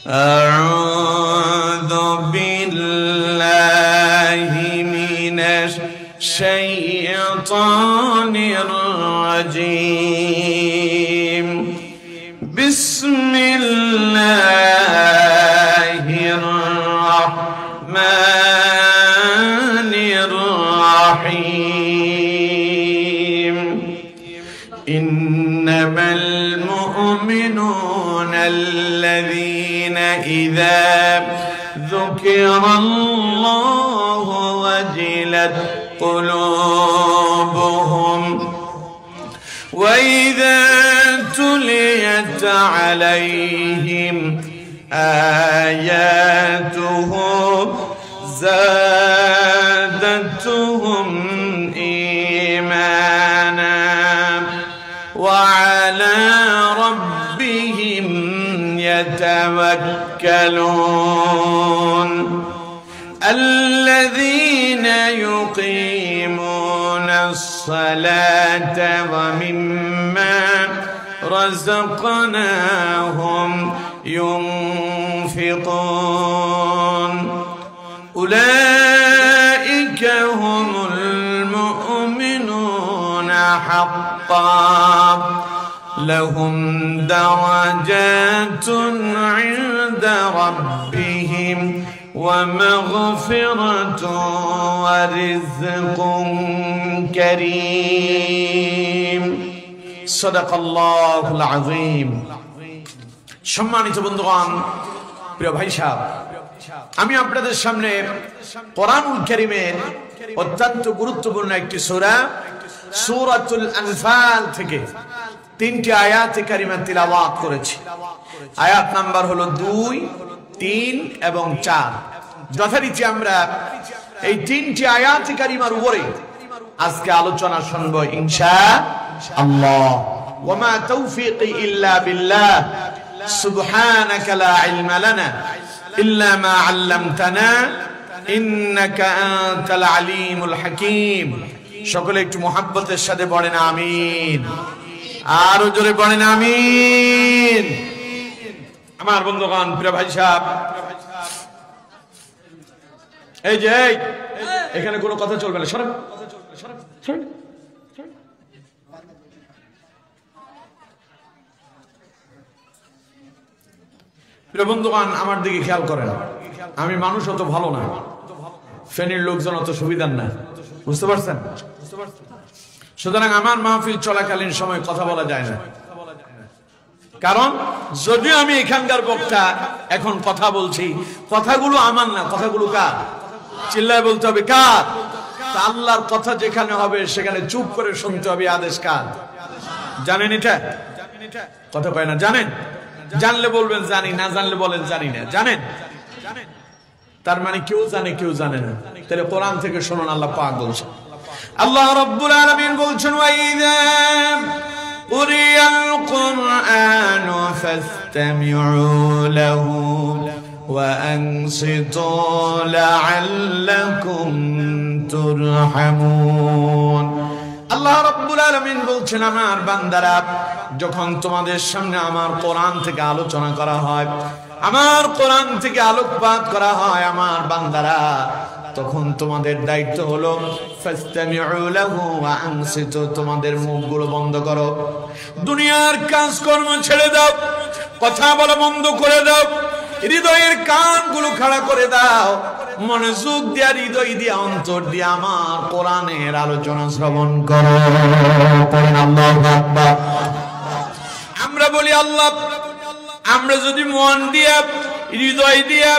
আউযু বিল্লাহি মিনাশ শাইতানির রাজীম। বিসমিল্লাহির রাহমানির রাহিম। ইন্নামাল মুমিনুনা আল্লাযীনা ইযা যুকিরাল্লাহু ওয়াজিলাত قلوبهم وإذا تليت عليهم آياته زادتهم إيمانا وعلى ربهم يتوكلون الذين يقيمون الصلاة ومما رزقناهم ينفقون أولئك هم المؤمنون حقا لهم درجات عند ربهم ومغفرة ورزق كريم صدق الله العظيم। সম্মানিত বন্ধুগণ, প্রিয় ভাই সাহেব, আমি আপনাদের সামনে কোরআনুল কারীমের অত্যন্ত গুরুত্বপূর্ণ একটি সূরা সূরাতুল আনফাল থেকে 3টি আয়াতে কারিমা তিলাওয়াত করেছি। আয়াত নাম্বার হলো 2, 3 এবং 4। যথারীতি আমরা এই 3টি আয়াতে কারিমার উপরে আজকে আলোচনা শুনব ইনশাআল্লাহ। ওয়া মা তাওফীকি ইল্লা বিল্লাহ সুবহানাকা লা ইলমা লানা ইল্লা মা আল্লামতানা ইন্নাকা আনতাল আলিমুল হাকীম। সকলে একটু মুহাব্বতের সাথে পড়েন আমিন, আরো জোরে পড়েন আমিন। আমার বন্ধুগণ, প্রিয় ভাই সাহেব, এই যে এখানে কোনো কথা চলবে না, সরেন সরেন। প্রিয় বন্ধুগণ, আমার দিকে খেয়াল করেন। আমি মানুষ অত ভালো না, ফেনীর লোকজন অত সুবিধার না, বুঝতে পারছেন? সুতরাং আমার মাহফিল চলাকালীন সময় কথা বলা যায় না, কারণ যদিও আমি এখানকার বক্তা, এখন কথা বলছি, কথাগুলো আমার না, কথাগুলো কার? চিল্লায় বলতে হবে কার? তা আল্লাহর কথা যেখানে হবে সেখানে চুপ করে শুনতে হবে। আদেশ কার? জানেন এটা? কথা কয় না, জানেন? জানলে বলবেন জানি, না জানলে বলেন জানি না। জানেন? তার মানে কেউ জানে কেউ জানে না। তাহলে কোরআন থেকে শুনুন, আল্লাহ পাক বলছেন, আল্লাহ রাব্বুল আলামিন বলছেন, ওয়াইযা কুরিয়াল কুরআনু ফাসতামিউ লাহু ওয়া আনসিতু লাআল্লাকুম তুরহামুন। আল্লাহ রাব্বুল আলামিন বলছেন, আমার বান্দারা, যখন তোমাদের সামনে আমার কোরআন থেকে আলোচনা করা হয়, আমার কোরআন থেকে আলোকপাত করা হয়, আমার বান্দারা, তখন তোমাদের দায়িত্ব হলো ফাসতামিউ লাহু ওয়া আনসিতু, তোমাদের মুখগুলো বন্ধ করো, দুনিয়ার কাজকর্ম ছেড়ে দাও, কথা বলা বন্ধ করে দাও, হৃদয়ের কানগুলো খাড়া করে দাও, মনোযোগ দিয়া, হৃদয় দিয়া, অন্তর দিয়া আমার কোরআনের আলোচনা শ্রবণ করো। পড়েন আল্লাহু আকবার। আমরা বলি আল্লাহ, আমরা যদি মন দিয়া, হৃদয় দিয়া,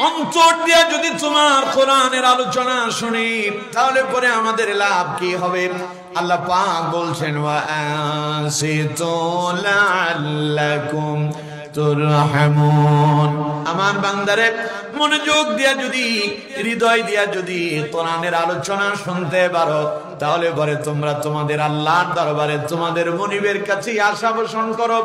অন্তর দিয়া যদি তোমার কোরআনের আলোচনা শুনি, তাহলে পরে আমাদের লাভ কি হবে? আল্লাহ পাক বলছেন, ওয়া আনসিতু লাআল্লাকুম তুরহামুন। আমার বান্দারে, মনোযোগ দিয়া যদি, হৃদয় দিয়া যদি কোরআনের আলোচনা শুনতে পারো, তাহলে পরে তোমরা তোমাদের আল্লাহর দরবারে, তোমাদের মনিবের কাছে আশা পোষণ করো,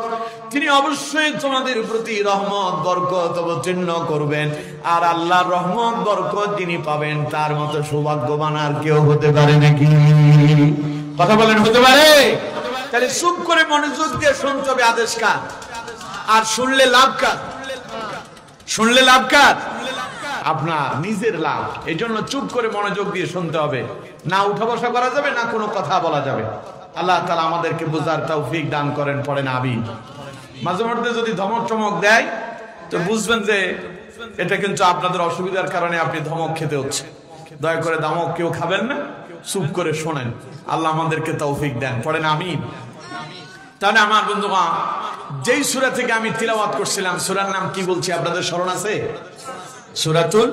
তিনি অবশ্যই তোমাদের প্রতি রহমত বরকত অবতীর্ণ করবেন। আর আল্লাহর রহমত বরকত যিনি পাবেন, তার মতো সৌভাগ্যবান আর কেউ হতে পারে নাকি? কথা বলেন, হতে পারে? তাহলে চুপ করে মনোযোগ দিয়ে শুনতে হবে আদেশ কার, আর শুনলে লাভ কার? শুনলে লাভ কার? আপনার নিজের লাভ। এই জন্য চুপ করে মনোযোগ দিয়ে শুনতে হবে, না উঠা বসা করা যাবে, না কোনো কথা বলা যাবে। আল্লাহ তাআলা আমাদেরকে বোঝার তৌফিক দান করেন, পড়েন আমিন। মাঝে মধ্যে যদি ধমক চমক দেয় তো বুঝবেন যে এটা কিন্তু আপনাদের অসুবিধার কারণে আপনি ধমক খেতে হচ্ছে। দয়া করে ধমক কেউ খাবেন না, চুপ করে শোনেন। আল্লাহ আমাদেরকে তৌফিক দেন, পড়েন আমিন। তাহলে আমার বন্ধুগণ, যেই সূরা থেকে আমি তিলাওয়াত করছিলাম, সূরার নাম কি বলছি আপনাদের স্মরণ আছে? সূরাতুল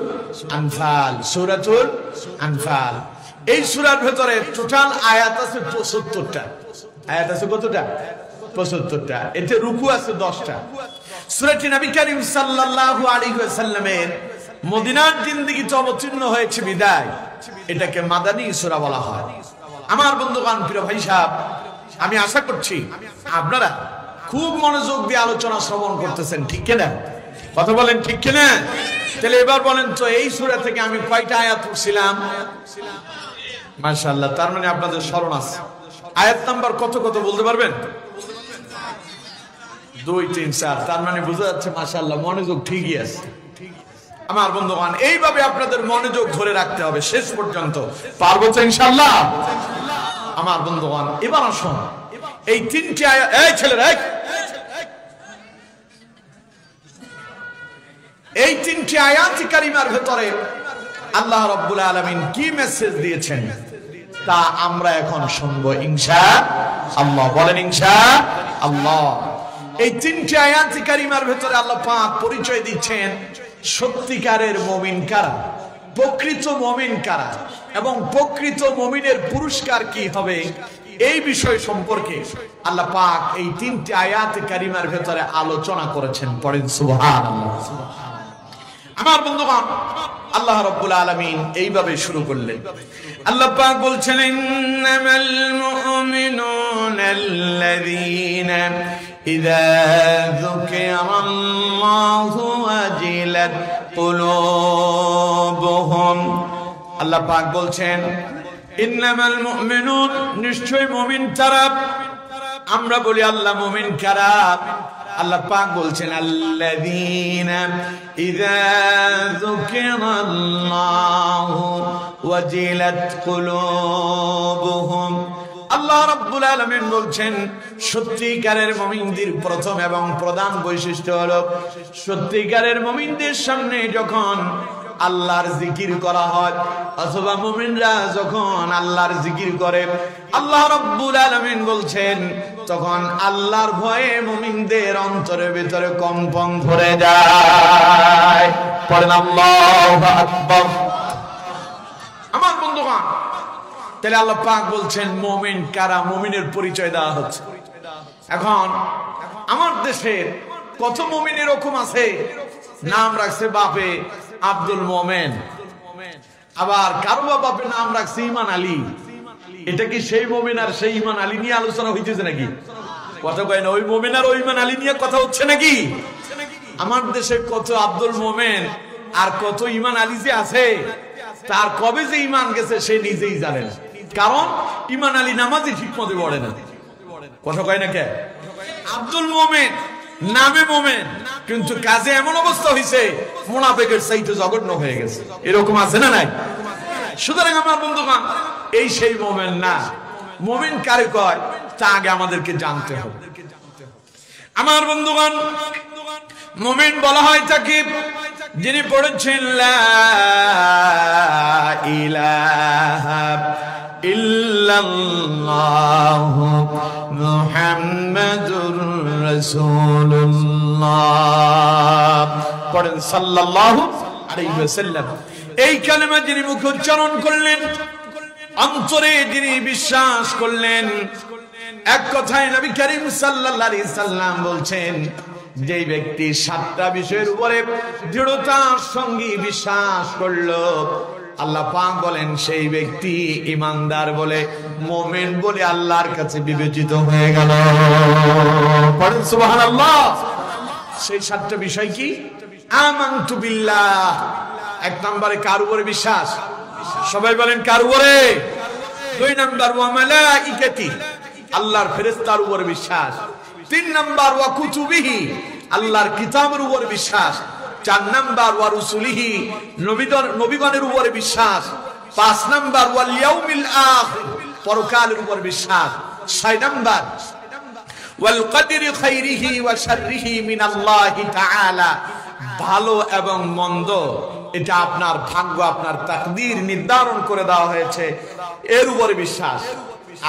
আনফাল। সূরাতুল আনফাল। এই সূরার ভেতরে টোটাল আয়াত আছে ৭৫টা। আয়াত আছে কতটা? ৭৫টা। এতে রুকু আছে 10টা। সূরাটি নবী করিম সাল্লাল্লাহু আলাইহি ওয়াসাল্লামের মদিনার জিন্দেগিতে অবতীর্ণ হয়েছে বিদায় এটাকে মাদানী সূরা বলা হয়। আমার বন্ধুগণ, প্রিয় ভাই সাহেব, আমি আশা করছি আপনারা খুব মনোযোগ দিয়ে আলোচনা শ্রবণ করতেছেন, ঠিক কিনা? কথা বলেন ঠিক কিনা? তাহলে এবার বলেন তো, এই সূরা থেকে আমি কয়টা আয়াত পড়ছিলাম? মাশাআল্লাহ, তার মানে আপনাদের স্মরণ আছে। আয়াত নাম্বার কত কত বলতে পারবেন? 2, 3, 4। তার মানে বোঝা যাচ্ছে মাশাআল্লাহ মনোযোগ ঠিকই আছে। আমার বন্ধুগণ, এইভাবে আপনাদের মনোযোগ ধরে রাখতে হবে শেষ পর্যন্ত। পারবো তো ইনশাআল্লাহ? আমার বন্ধুগণ, এবার আসুন এই 3টি আয়াত। এই ছেলেরা, এই 3টি আয়াত কারিমার ভেতরে আল্লাহ রাব্বুল আলামিন কি মেসেজ দিয়েছেন তা আমরা এখন শুনবো ইনশাআল্লাহ। বলেন ইনশাআল্লাহ। এই 3টি আয়াত কারিমার ভেতরে আল্লাহ পাক পরিচয় দিচ্ছেন সত্যিকারের মুমিন কারা, প্রকৃত মুমিন কারা, এবং প্রকৃত মুমিনের পুরস্কার কি হবে, এই বিষয় সম্পর্কে আল্লাহ পাক এই 3টি আয়াত কারিমার ভেতরে আলোচনা করেছেন। পড়েন সুবহানাল্লাহ। আমার বন্ধুগণ, আল্লাহ রাব্বুল আলামিন এইভাবে শুরু করলেন। আল্লাহ পাক বলছেন, ইন্নামাল মুমিনুনাল্লাযীনা ইযা যুকিরাল্লাহু ওয়াজিলাত কুলুবুহুম। আল্লাহ পাক বলছেন, ইন্নামাল মুমিনুন, নিশ্চয় মুমিন তারা। আমরা বলি আল্লাহ মুমিন কারা? আল্লাহ পাক বলছেন, আল্লাযীনা ইযা যুকিরাল্লাহু ওয়াজিলাত কুলুবুহুম। আল্লাহ রাব্বুল আলামিন বলছেন, সত্যিকারের মুমিনদের প্রথম এবং প্রধান বৈশিষ্ট্য হলো সত্যিকারের মুমিনদের সামনে যখন আল্লাহর জিকির করা হয়, অথবা মুমিনরা যখন আল্লাহর জিকির করে, আল্লাহ রাব্বুল আলামিন বলছেন তখন আল্লাহর ভয়ে মুমিনদের অন্তরের ভিতরে কম্পন ধরে যায়। পড়েন আল্লাহু আকবার। আমার বন্ধুগণ, তাহলে আল্লাহ পাক বলছেন মুমিন কারা, মুমিনের পরিচয় দেওয়া হচ্ছে। এখন আমার দেশের কত মুমিন এরকম আছে, নাম রাখছে বাপে আব্দুল মোমেন, আবার কারো বাপে নাম রাখছে ইমান আলী। এটা কি সেই মুমিন আর সেই ইমান আলী নিয়ে আলোচনা হইতেছে নাকি? কথা কয় না, ওই মুমিন আর ওই ইমান আলী নিয়ে কথা হচ্ছে নাকি? আমার দেশে কত আব্দুল মোমেন আর কত ইমান আলী যে আছে, তার কবে যে ইমান গেছে সে নিজেই জানে না। কারণ ইমান আলী নামাজই ঠিক মতো পড়ে না। কথা কয় না কে? আব্দুল মোমেন নামে মোমেন, কিন্তু কাজে এমন অবস্থা হয়েছে মুনাফিকের চাইতে জঘন্য হয়ে গেছে। এরকম আছে না নাই? সুতরাং আমার বন্ধুগণ, এই সেই মোমেন না। মোমেন কারে কয় তা আগে আমাদেরকে জানতে হবে। আমার বন্ধুগণ, মোমেন বলা হয় তাকে যিনি পড়েছেন লা ইলাহা ইল্লাল্লাহু মুহাম্মাদুর রাসূলুল্লাহ। পড়েন সাল্লাল্লাহু আলাইহি ওয়াসাল্লাম। এই কালেমা যিনি মুখে উচ্চারণ করলেন, অন্তরে যিনি বিশ্বাস করলেন, এক কথায় নবী করিম সাল্লাল্লাহু আলাইহি সাল্লাম বলছেন, যে ব্যক্তি 7টা বিষয়ের উপরে দৃঢ়তার সঙ্গে বিশ্বাস করলো, আল্লাহ পাক বলেন সেই ব্যক্তি ঈমানদার বলে, মুমিন বলে আল্লাহর কাছে বিবেচিত হয়ে গেল। পড়েন সুবহানাল্লাহ। সেই 7টা বিষয় কি? আমানতু বিল্লাহ। 1 নম্বরে কার উপরে বিশ্বাস? সবাই বলেন কার উপরে? 2 নম্বর ওয়া মালাইকাতি, আল্লাহর ফেরেশতার উপরে বিশ্বাস। 3 নম্বর ওয়া কুতুবিহি, আল্লাহর কিতাবের উপর বিশ্বাস। 4 নাম্বার ওয়া রুসুলিহি, নবীগণের উপরে বিশ্বাস। 5 নাম্বার ওয়াল ইয়াউমিল আখির, পরকালের উপর বিশ্বাস। 6 নাম্বার ওয়াল কদরি খাইরিহি ওয়া শাররিহি মিনাল্লাহি তাআলা, ভালো এবং মন্দ এটা আপনার ভাগ্য, আপনার তাকদীর নির্ধারণ করে দেওয়া হয়েছে, এর উপরে বিশ্বাস।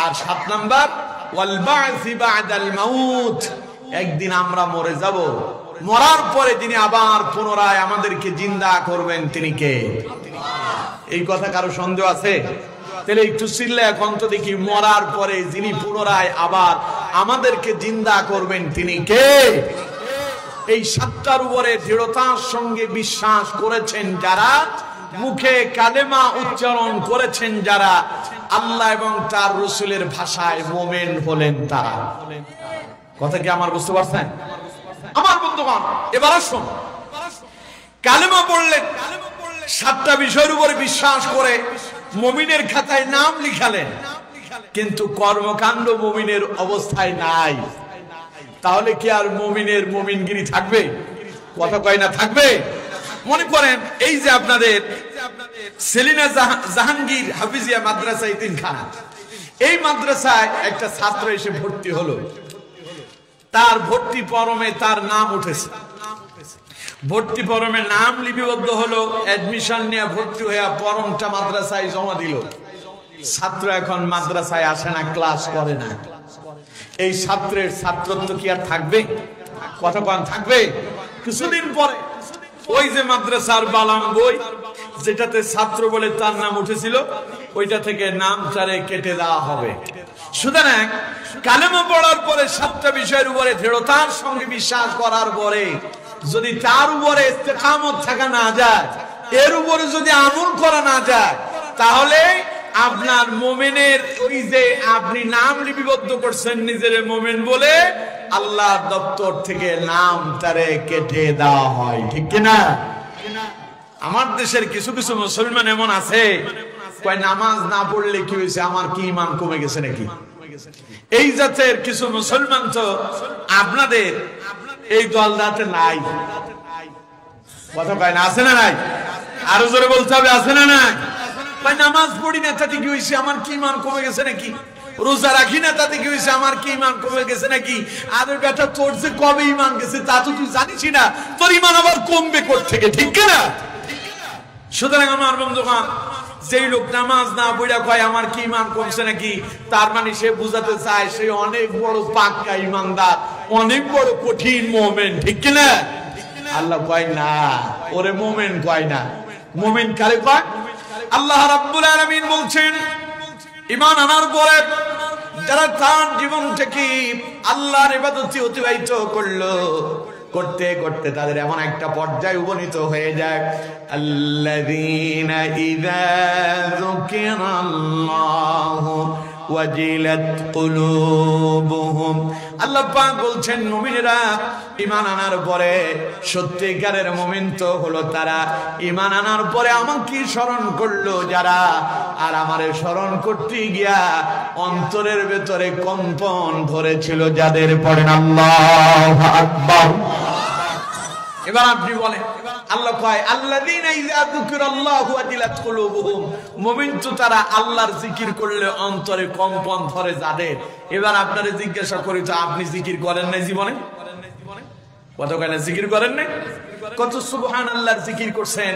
আর 7 নাম্বার ওয়াল বা'সি বা'দাল মাউত, একদিন আমরা মরে যাব, মরার পরে তিনি আবার পুনরায় আমাদেরকে জিন্দা করবেন, তিনি কে? এই কথা কারো সন্দেহ আছে? তাহলে একটু চিল্লা এখন তো দেখি, মরার পরে যিনি পুনরায় আবার আমাদেরকে জিন্দা করবেন তিনি কে? এই 7টার উপরে দৃঢ়তার সঙ্গে বিশ্বাস করেছেন যারা, মুখে কালেমা উচ্চারণ করেছেন যারা, আল্লাহ এবং তার রাসূলের ভাষায় মুমিন হলেন তারা। কথা কি আমার বুঝতে পারছেন? আমার বন্ধুগণ, এবার আসুন, কালেমা পড়লেন, 7টা বিষয়ের উপরে বিশ্বাস করে মুমিনের খাতায় নাম লিখালেন, কিন্তু কর্মকাণ্ড মুমিনের অবস্থায় নাই, তাহলে কি আর মুমিনের মুমিনগিরি থাকবে? কথা কয় না থাকবে? মনে করেন এই যে আপনাদের সেলিনা জাহাঙ্গীর হাফিজিয়া মাদ্রাসা ইতিমখানা, এই মাদ্রাসায় একটা ছাত্র এসে ভর্তি হলো, তার ভর্তি ফরমে তার নাম উঠেছে, ভর্তি ফরমে নাম লিপিবদ্ধ হলো, অ্যাডমিশন নিয়ে ভর্তি হয়ে ফরমটা মাদ্রাসায় জমা দিল। ছাত্র এখন মাদ্রাসায় আসে না, ক্লাস করে না, এই ছাত্রের ছাত্রত্ব কি আর থাকবে? কতক্ষণ থাকবে? কিছুদিন পরে ওই যে মাদ্রাসার বালাম বই যেটাতে ছাত্র বলে তার নাম উঠেছিল, ওইটা থেকে নাম তারে কেটে দেওয়া হবে। সুতরাং কালেমা পড়ার পরে 7টা বিষয়ের উপরে দৃঢ়তার সঙ্গে বিশ্বাস করার পরে যদি তার উপরে ইস্তেকামত থাকা না যায়, এর উপরে যদি আমল করা না যায়, তাহলে আপনার মুমিনের ওই যে আপনি নাম লিপিবদ্ধ করছেন নিজের মুমিন বলে, আল্লাহর দপ্তর থেকে নাম তারে কেটে দেওয়া হয়। ঠিক কিনা? আমার দেশের কিছু কিছু মুসলমান এমন আছে, কয় নামাজ না পড়লে কি হয়েছে, আমার কি ঈমান কমে গেছে নাকি? এই জাতের কিছু মুসলমান তো আপনাদের এই দলদাতে নাই। কথা কয় না? আছে না নাই? আরো জোরে বলতে হবে, আছে না নাই? নামাজ পড়ি না তাতে কি হয়েছে, আমার কি ঈমান কমে গেছে নাকি? রোজা রাখি না তাতে কি হয়েছে, আমার কি ঈমান কমে গেছে নাকি? আরে বেটা, তোর যে কবে ঈমান গেছে তা তো তুই জানিস না, তোর ঈমান আবার কমবে কোথা থেকে? ঠিক কিনা? সুতরাং আমার বন্ধুগণ, যেই লোক নামাজ না পড়া কয় আমার কি ঈমান কমছে নাকি, তার মানে সে বুঝাতে চায় সে অনেক বড় পাক্কা ঈমানদার, অনেক বড় কঠিন মুমিন। ঠিক কিনা? আল্লাহ কয় না, ওরে মুমিন কয় না। মুমিন কারে কয়? আল্লাহ রাব্বুল আলামিন বলছেন, ঈমান আনার পরে যারা তার জীবন থেকে আল্লাহর ইবাদতে অতিবাহিত করলো, করতে করতে তাদের এমন একটা পর্যায়ে উপনীত হয়ে যায়, আল্লাযীনা ইযা যুকিরাল্লাহু ওয়াজিলাত কুলুবুহুম। আল্লাহ পাক বলছেন, মুমিনেরা ঈমান আনার পরে, সত্যিকারের মুমিন তো হলো তারা, ঈমান আনার পরে আমাকে স্মরণ করলো যারা, আর আমারে স্মরণ করতে গিয়া অন্তরের ভেতরে কম্পন ধরেছিল যাদের। পড়েন আল্লাহু আকবার। এবার আপনি বলেন, আল্লাহ কয় আল্লাযীনা ইযা যুকিরাল্লাহু ওয়াজিলাত কুলুবুহুম, মুমিন তো তারা আল্লাহর জিকির করলে অন্তরে কম্পন ধরে যাদের। এবার আপনারে জিজ্ঞাসা করি, তো আপনি জিকির করেন না জীবনে? কত কেন জিকির করেন না? কত সুবহানাল্লাহর জিকির করছেন,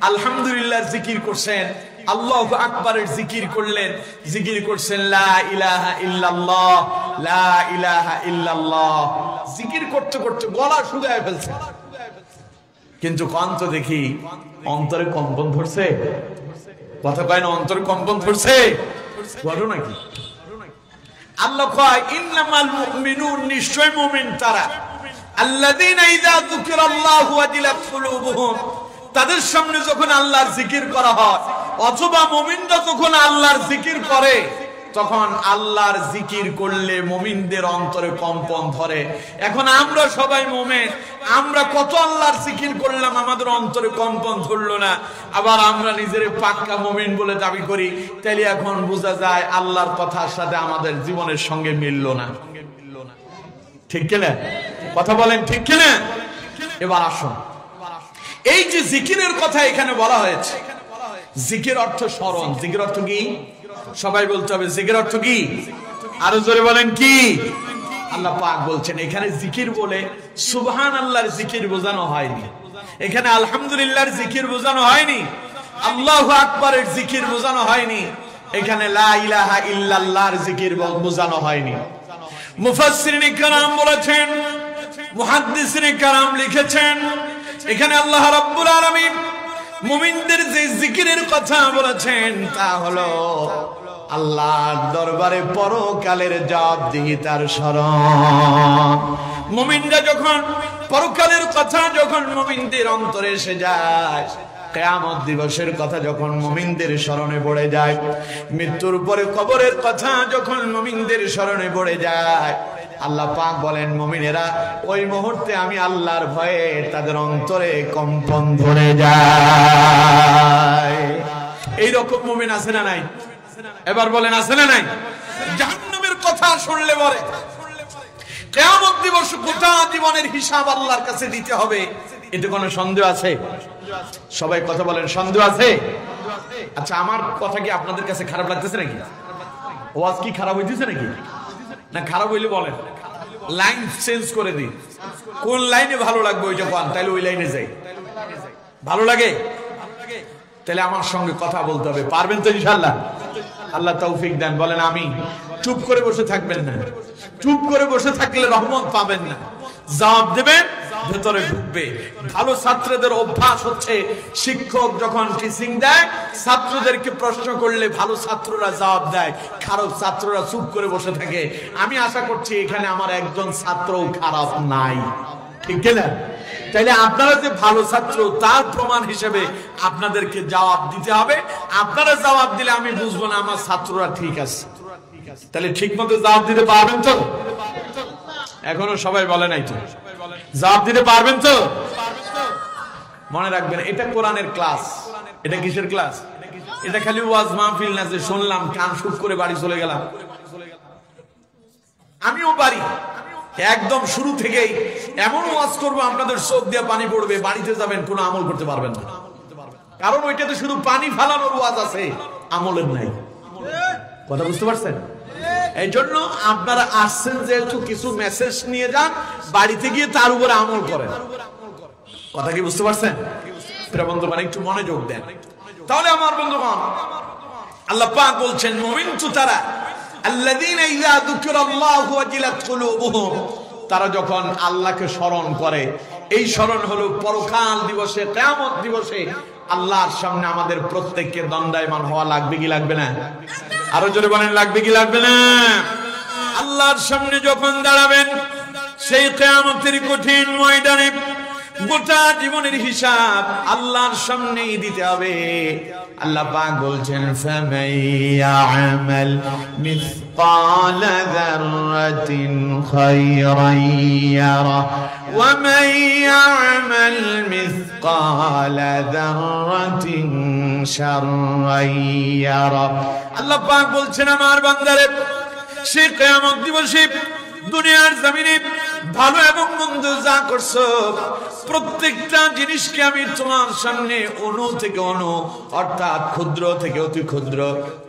আলহামদুলিল্লাহর জিকির করছেন, আল্লাহু আকবারের জিকির করলেন, জিকির করছেন লা ইলাহা ইল্লাল্লাহ, লা ইলাহা ইল্লাল্লাহ, জিকির করতে করতে গলা শুকায় ফেলছে, কিন্তু কন্ত দেখি অন্তরে কম্পন ধরছে। কথা কয় না, অন্তরে কম্পন ধরছে? বলো নাকি? আল্লাহ কয় ইন্নামাল মুমিনুন, নিশ্চয় মুমিন তারা, আল্লাযীনা ইযা যুকিরাল্লাহু ওয়াজিলাত কুলুবুহুম, তাদের সামনে যখন আল্লাহর জিকির করা হয়, অথবা মুমিনরা যখন আল্লাহর জিকির করে, তখন আল্লাহর জিকির করলে মুমিনদের অন্তরে কম্পন ধরে। এখন আমরা সবাই মুমিন, আমরা কত আল্লাহর জিকির করলাম, আমাদের অন্তরে কম্পন ধরলো না, আবার আমরা নিজের পাক্কা মুমিন বলে দাবি করি, তাহলে এখন বোঝা যায় আল্লাহর কথার সাথে আমাদের জীবনের সঙ্গে মিলল না। ঠিক কিনা? কথা বলেন ঠিক কিনা? এবার আসুন, এই যে জিকিরের কথা এখানে বলা হয়েছে, জিকির অর্থ স্মরণ। জিকির অর্থ কি? সবাই বলতে হবে জিকির অর্থ কি? আরো জোরে বলেন কি? আল্লাহ পাক বলছেন এখানে জিকির বলে সুবহানাল্লাহর জিকির বোঝানো হয়নি, এখানে আলহামদুলিল্লাহর জিকির বোঝানো হয়নি, আল্লাহু আকবারের জিকির বোঝানো হয়নি, এখানে লা ইলাহা ইল্লাল্লাহর জিকির বোঝানো হয়নি। মুফাসসিরিন কিরাম বলেছেন, মুহাদ্দিসিন কিরাম লিখেছেন, এখানে আল্লাহ রাব্বুল আলামিন মুমিনদের যে জিকিরের কথা বলেছেন তা হলো আল্লাহর দরবারে পরকালের জবাবদিহিতার স্মরণ। মুমিনরা যখন পরকালের কথা যখন মুমিনদের অন্তরে এসে যায়, কিয়ামত দিবসের কথা যখন মুমিনদের স্মরণে পড়ে যায়, মৃত্যুর পরে কবরের কথা যখন মুমিনদের স্মরণে পড়ে যায়, আল্লাহ পাক বলেন মুমিনেরা ওই মুহূর্তে আমি আল্লাহর ভয়ে তাদের অন্তরে কম্পন ধরে যায়। এইরকম মুমিন আছে না নাই? এবার বলেন আছে না নাই? জাহান্নামের কথা শুনলে পরে কিয়ামত দিবস গোটা জীবনের হিসাব আল্লাহর কাছে দিতে হবে, এতে কোনো সন্দেহ আছে? সবাই কথা বলেন, সন্দেহ আছে? আচ্ছা, আমার কথা কি আপনাদের কাছে খারাপ লাগতেছে নাকি? ওয়াজ কি খারাপ হইতেছে নাকি? না খারাপ হইলে বলেন, লাইন চেঞ্জ করে দিই। কোন লাইনে ভালো লাগবে ওইটা কোন, তাহলে ওই লাইনে যাই। ভালো লাগে তাহলে আমার সঙ্গে কথা বলতে হবে, পারবেন তো ইনশাআল্লাহ? আল্লাহ তৌফিক দেন, বলেন আমি। চুপ করে বসে থাকবেন না, চুপ করে বসে থাকলে রহমত পাবেন না, জবাব দেবেন, ভেতরে ঢুকবে। ভালো ছাত্রদের অভ্যাস হচ্ছে শিক্ষক যখন টিচিং দেয় ছাত্রদেরকে প্রশ্ন করলে ভালো ছাত্ররা জবাব দেয়, খারাপ ছাত্ররা চুপ করে বসে থাকে। আমি আশা করছি এখানে আমার একজন ছাত্রও খারাপ নাই, ঠিক কিনা? তাইলে আপনারা যে ভালো ছাত্র তার প্রমাণ হিসেবে আপনাদেরকে জবাব দিতে হবে। আপনারা জবাব দিলে আমি বুঝবো না আমার ছাত্ররা ঠিক আছে। তাহলে ঠিক মতো জবাব দিতে পারবেন তো? এখনো সবাই বলে নাই তো, জবাব দিতে পারবেন তো? মনে রাখবেন এটা কোরআনের ক্লাস। এটা কিসের ক্লাস? এটা খালি ওয়াজ মাহফিল না যে শুনলাম কান শুট করে বাড়ি চলে গেলাম। আমিও বাড়ি একদম শুরু থেকেই এমন ওয়াজ করবো আপনাদের চোখ দিয়ে পানি পড়বে, বাড়িতে যাবেন কোনো আমল করতে পারবেন না। কারণ ওইটাতে শুধু পানি ফালানোর ওয়াজ আছে, আমলের নাই। কথা বুঝতে পারছেন? এই জন্য আপনারা আসছেন যেহেতু কিছু মেসেজ নিয়ে যান, বাড়িতে গিয়ে তার উপরে আমল করেন। কথা কি বুঝতে পারছেন? বন্ধুগণ একটু মনোযোগ দেন। তাহলে আমার বন্ধুগণ আল্লাহ পাক বলছেন মুমিন তো তারা আল্লাযীনা ইযা যুকিরাল্লাহু ওয়াজিলাত কুলুবুহুম, তারা যখন আল্লাহকে স্মরণ করে। এই স্মরণ হলো পরকাল দিবসে, কিয়ামত দিবসে আল্লাহর সামনে আমাদের প্রত্যেককে দণ্ডায়মান হওয়া লাগবে কি লাগবে না? আরো জোরে বলেন লাগবে কি লাগবে না? আল্লাহর সামনে যখন দাঁড়াবেন সেই কিয়ামতের কঠিন ময়দানে গোটা জীবনের হিসাব আল্লাহর সামনেই দিতে হবে। আল্লাহ পাক বলছেন ফামাইয়া'মাল মিসকালা যাররাতিন খায়রান ইয়ারা ওয়া মাইয়া'মাল মিসকালা যাররাতিন শাররান ইয়ারা। আল্লাহ পাক বলছেন আমার বান্দারে সেই কিয়ামত দিবসে দুনিয়ার জমিনে ভালো এবং মন্দ যা করছো প্রত্যেকটা জিনিসকে আমি তোমার সামনে অণু থেকে অণু, অর্থাৎ ক্ষুদ্র থেকে অতি ক্ষুদ্র,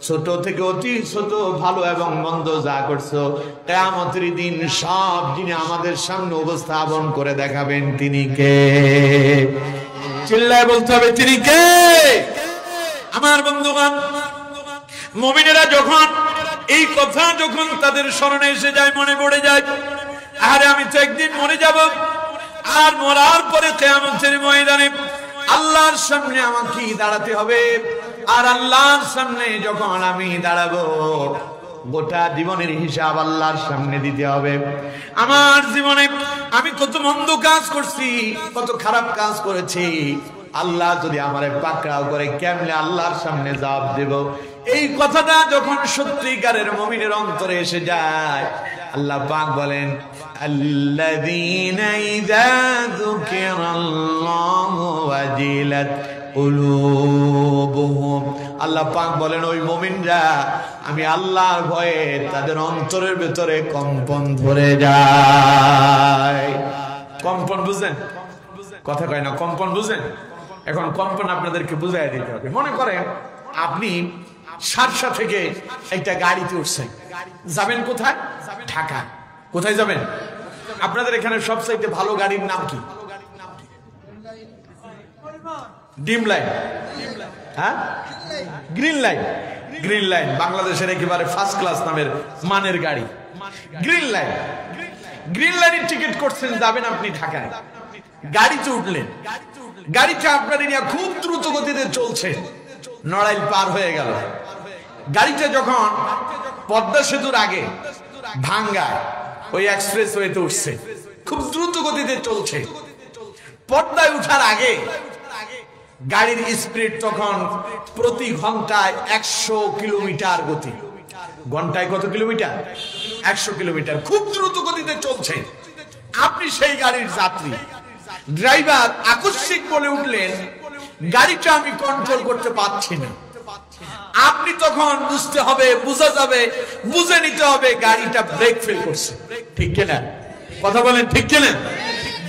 ছোট থেকে অতি ছোট, ভালো এবং মন্দ যা করছো কিয়ামতের দিন সব যিনি আমাদের সামনে উপস্থাপন করে দেখাবেন তিনি কে? চিল্লায় বলতে হবে তিনি কে? আমার বন্ধুগণ মুমিনেরা যখন এই কথা যখন তাদের স্মরণে এসে যায়, মনে পড়ে যায়, আরে আমি তো একদিন মরে যাব, আর মরার পরে কিয়ামতের ময়দানে আল্লাহর সামনে আমাকে দাঁড়াতে হবে। আর আল্লাহর সামনে যখন আমি দাঁড়াবো গোটা জীবনের হিসাব আল্লাহর সামনে দিতে হবে। আমার জীবনে আমি কত মন্দ কাজ করছি, কত খারাপ কাজ করেছি, আল্লাহ যদি আমারে পাকড়াও করে কেমনে আল্লাহর সামনে জবাব দেব? এই কথাটা যখন সত্যিকারের মুমিনের অন্তরে এসে যায়, আল্লাহ পাক বলেন আল্লাযীনা ইযা যুকিরাল্লাহু ওয়াজিলাত কুলুবুহুম। আল্লাহ পাক বলেন ওই মুমিনরা আমি আল্লাহর ভয়ে তাদের অন্তরের ভিতরে কম্পন ধরে যায়। কম্পন বুঝেন? কথা কয় না, কম্পন বুঝেন? এখন কম্পন আপনাদেরকে বুঝাই দিতে হবে। মনে করেন আপনি সারসা থেকে একটা গাড়িতে উঠছেন, যাবেন কোথায়? ঢাকা। কোথায় যাবেন? আপনাদের এখানে সবচাইতে ভালো গাড়ির নাম কি? ডিম লাইন, হ্যাঁ, গ্রিন লাইন। গ্রিন লাইন বাংলাদেশের একেবারে ফার্স্ট ক্লাস নামের মানের গাড়ি গ্রিন লাইন। গ্রিন লাইনের টিকিট করছেন, যাবেন আপনি ঢাকায়। গাড়িতে উঠলেন, গাড়িটা আপনার নিয়ে খুব দ্রুত গতিতে চলছে, নড়াইল পার হয়ে গেল। গাড়িটা যখন পদ্মা সেতুর আগে ভাঙ্গা ওই এক্সপ্রেস ওয়েতে উঠছে, খুব দ্রুত গতিতে চলছে। পদ্মায় উঠার আগে গাড়ির স্পিড তখন প্রতি ঘন্টায় 100 কিলোমিটার গতি। ঘন্টায় কত কিলোমিটার? 100 কিলোমিটার। খুব দ্রুত গতিতে চলছে। আপনি সেই গাড়ির যাত্রী। ড্রাইভার আকস্মিক বলে উঠলেন, গাড়িটা আমি কন্ট্রোল করতে পারছি না। আপনি তখন বুঝতে হবে, বুঝা যাবে, বুঝে নিতে হবে গাড়িটা ব্রেক ফেল করছে। ঠিক কিনা? কথা বলেন, ঠিক কিনা?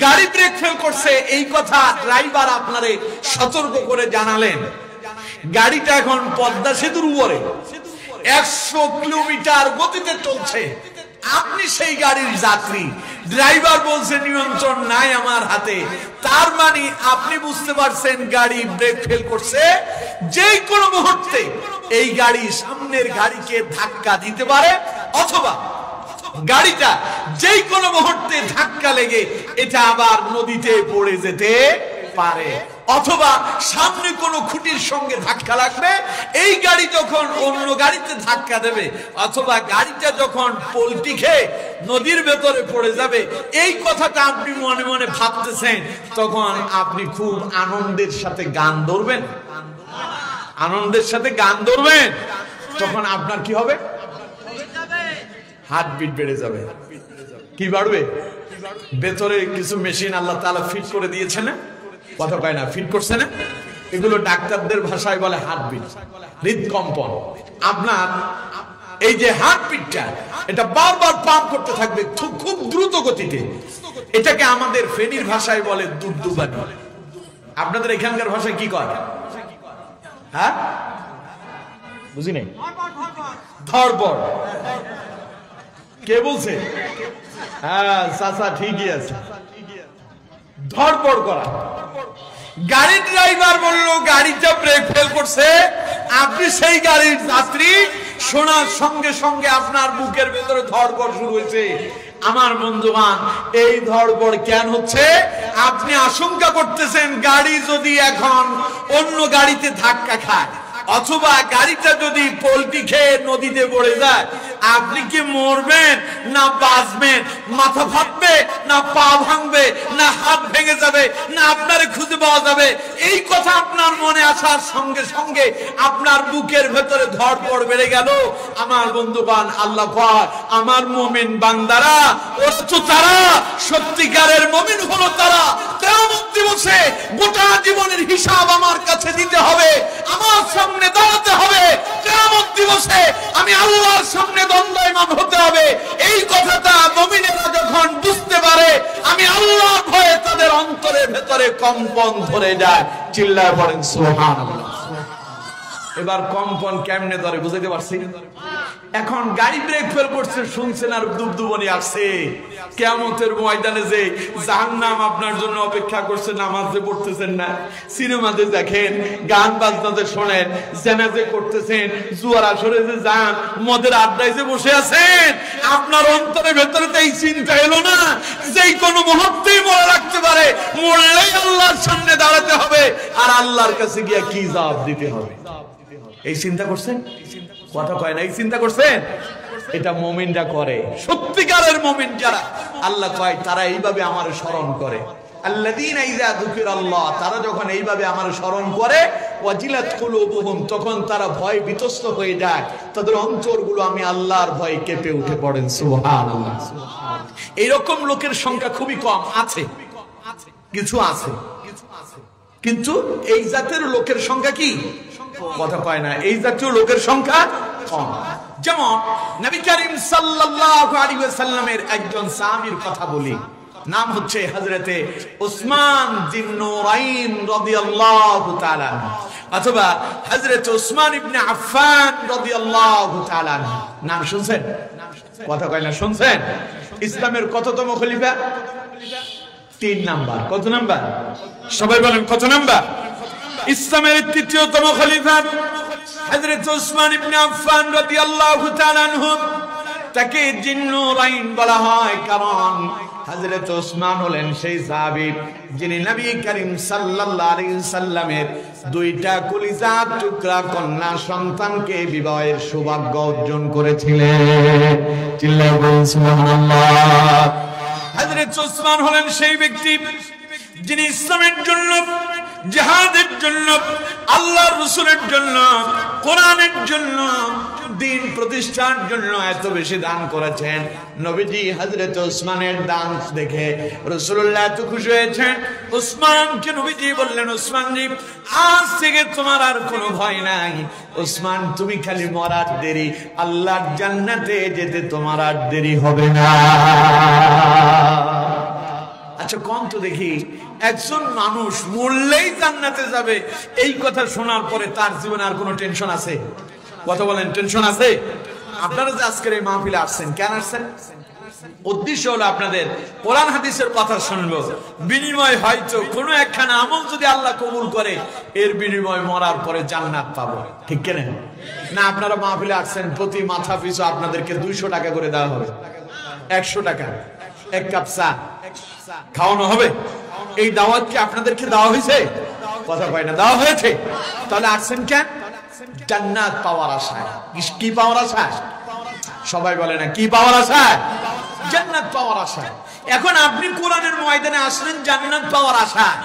গাড়ি ব্রেক ফেল করছে, এই কথা ড্রাইভার আপনারে সতর্ক করে জানালেন। গাড়িটা এখন পদ্মা সেতুর উপরে 100 কিলোমিটার গতিতে চলছে। আপনি সেই গাড়ির যাত্রী। ড্রাইভার বলছে নিয়ন্ত্রণ নাই আমার হাতে। তার মানে আপনি বুঝতে পারছেন গাড়ি ব্রেক ফেল করছে। যে কোনো মুহূর্তে এই গাড়ি সামনের গাড়িকে ধাক্কা দিতে পারে, অথবা গাড়িটা যে কোনো মুহূর্তে ধাক্কা লেগে এটা আবার নদীতে পড়ে যেতে পারে, অথবা সামনে কোনো খুঁটির সঙ্গে ধাক্কা লাগবে। এই গাড়ি যখন অন্য গাড়িতে ধাক্কা দেবে, অথবা গাড়িটা যখন পল্টি খেয়ে নদীর ভেতরে পড়ে যাবে, এই কথাটা আপনি মনে মনে ভাবতেছেন, তখন আপনি খুব আনন্দের সাথে গান ধরবেন। আনন্দের সাথে গান ধরবেন, তখন আপনার কি হবে? হার্টবিট বেড়ে যাবে। কি বাড়বে? ভেতরে কিছু মেশিন আল্লাহ তাআলা ফিট করে দিয়েছে না? কথা কয় না, ফিট করছে না? এগুলো ডাক্তারদের ভাষায় বলে হার্টবিট, হৃদকম্পন। আপনার এই যে হার্টবিটটা, এটা বারবার পাম্প করতে থাকবে খুব দ্রুত গতিতে। এটাকে আমাদের ফেনীর ভাষায় বলে দুবদুবানি। আপনাদের এখানকার ভাষায় কি কয়? হ্যাঁ, বুঝি নাই। ধরবড়। কে বলছে? হ্যাঁ চাচা, ঠিকই আছে। ধরপড় করা। গাড়ি ড্রাইভার বলল গাড়িটা ব্রেক ফেল করছে। আপনি সেই গাড়ির যাত্রী, শোনার সঙ্গে সঙ্গে আপনার বুকের ভেতরে ধরপড় শুরু হয়েছে। আমার বন্ধুগণ, এই ধরপড় কেন হচ্ছে? আপনি আশঙ্কা করতেছেন গাড়ি যদি এখন অন্য গাড়িতে ধাক্কা খায়, অথবা গাড়িটা যদি পল্টি খেয়ে নদীতে পড়ে যায়, আপনি কি মরবেন না বাঁচবেন? মাথা ফাটবে না পা ভাঙবে না হাত ভেঙে যাবে না আপনারে খুঁজে পাওয়া যাবে? এই কথা আপনার মনে আসার সঙ্গে সঙ্গে আপনার বুকের ভেতরে ধড়ফড় বেড়ে গেল। আমার বন্ধুগণ, আল্লাহ কয় আমার মুমিন বান্দারা, অথচ তারা সত্যিকারের মুমিন হলো তারা কিয়ামত দিবসে গোটা জীবনের হিসাব আমার কাছে দিতে হবে, আমার সামনে দাঁড়াতে হবে। কিয়ামত দিবসে আমি আল্লাহর সামনে দণ্ডায়মান হতে হবে। এই কথাটা মুমিনেরা যখন বুঝতে পারে, আমি আল্লাহর ভয়ে তাদের অন্তরের ভেতরে কম্পন ধরে যায়। চিল্লায় পড়েন সুবহানাল্লাহ। এবার কম্পন কেমনে ধরে বুঝাইতে পারছি? এখন গাড়ি ব্রেক ফেল করছে, শুনছেন আর দুবদুবনি আসছে। কিয়ামতের ময়দানে যে জাহান্নাম আপনার জন্য অপেক্ষা করছে, নামাজে পড়তেছেন না, সিনেমাতে দেখেন, গান বাজনাতে শোনেন, জানাজে করতেছেন, জুয়ার আসরে যে যান, মদের আড্ডায় যে বসে আছেন, আপনার অন্তরের ভেতরে তো এই চিন্তা এলো না যে কোনো মুহূর্তেই মরে রাখতে পারে, মরলেই আল্লাহর সামনে দাঁড়াতে হবে, আর আল্লাহর কাছে গিয়ে কি জবাব দিতে হবে? এই চিন্তা করছেন? কথা কয় না, এই চিন্তা করছেন? এটা মুমিনরা করে। সত্যিকারের মুমিন যারা, আল্লাহ কয় তারা এইভাবে আমার স্মরণ করে। আল্লাযীনা ইযা যুকিরাল্লাহ, তারা যখন এইভাবে আমার স্মরণ করে, ওয়াজিলাত কুলুবুহুম, তখন তারা ভয় বিতস্ত হয়ে যায়, তাদের অন্তরগুলো আমি আল্লাহর ভয়ে কেঁপে উঠে পড়েন সুবহানাল্লাহ। এইরকম লোকের সংখ্যা খুবই কম আছে, কিছু আছে, কিন্তু এই জাতের লোকের সংখ্যা কি? কথা কয় না, এই জাতীয় লোকের সংখ্যা কম। যেমন নবী করিম সাল্লাল্লাহু আলাইহি ওয়াসাল্লামের একজন সাহাবীর কথা বলি। নাম হচ্ছে হযরতে উসমান যিন নূরাইন রাদিয়াল্লাহু তাআলা, অথবা হযরত উসমান ইবনে আফফান রাদিয়াল্লাহু তাআলা। নাম শুনছেন? কথা কয় না, শুনছেন? ইসলামের কততম খলিফা? 3 নাম্বার। কত নাম্বার? সবাই বলেন কত নাম্বার? ইসলামের 3য়তম খলিফা হযরত উসমান ইবনে আফফান রাদিয়াল্লাহু তাআলা আনহু। তাকে জিন্নুরাইন বলা হয় কারণ হযরত উসমান হলেন সেই সাহাবী যিনি নবী করিম সাল্লাল্লাহু আলাইহি সাল্লামের 2টা কলিজার টুকরা কন্যা সন্তানকে বিবাহের সৌভাগ্য অর্জন করেছিলেন। চিল্লায়ে বলুন সুবহানাল্লাহ। হযরত উসমান হলেন সেই ব্যক্তি যিনি ইসলামের জন্য, জিহাদের জন্য, আল্লাহর রাসূলের জন্য, কোরআনের জন্য, দ্বীন প্রতিষ্ঠার জন্য এত বেশি দান করেছেন। নবীজি হযরত উসমানের দান দেখে রাসূলুল্লাহ এত খুশি হয়েছেন। উসমানকে নবীজি বললেন, উসমান জি, আজ থেকে তোমার আর কোনো ভয় নাই। উসমান, তুমি খালি মরার দেরি, আল্লাহর জান্নাতে যেতে তোমার আর দেরি হবে না। আচ্ছা কোন তো দেখি, একজন মানুষ মরলেই জান্নাতে যাবে, এই কথা শোনার পরে তার জীবনে আর কোনো টেনশন আছে? কথা বলেন, টেনশন আছে? আপনারা যে আজকের এই মাহফিলে আসছেন, কেন আসছেন? উদ্দেশ্য হলো আপনাদের কোরআন হাদিসের কথা শুনবো, বিনিময় হয়তো কোনো একখানা আমল যদি আল্লাহ কবুল করে, এর বিনিময় মরার পরে জান্নাত পাবো। ঠিক কেন না? আপনারা মাহফিলে আসছেন, প্রতি মাথা পিছু আপনাদেরকে 200 টাকা করে দেওয়া হবে। 100 টাকা 1 কাপ চা খাওয়ানো হবে। এই দাওয়াত কি আপনাদেরকে দেওয়া হয়েছে? কথা কয় না, দেওয়া হয়েছে। তাহলে আসছেন কেন? জান্নাত পাওয়ার আশায়। কি পাওয়ার আশায়? সবাই বলে না, কি পাওয়ার আশায়? জান্নাত পাওয়ার আশায়। এখন আপনি কোরআনের ময়দানে আসলেন জান্নাত পাওয়ার আশায়।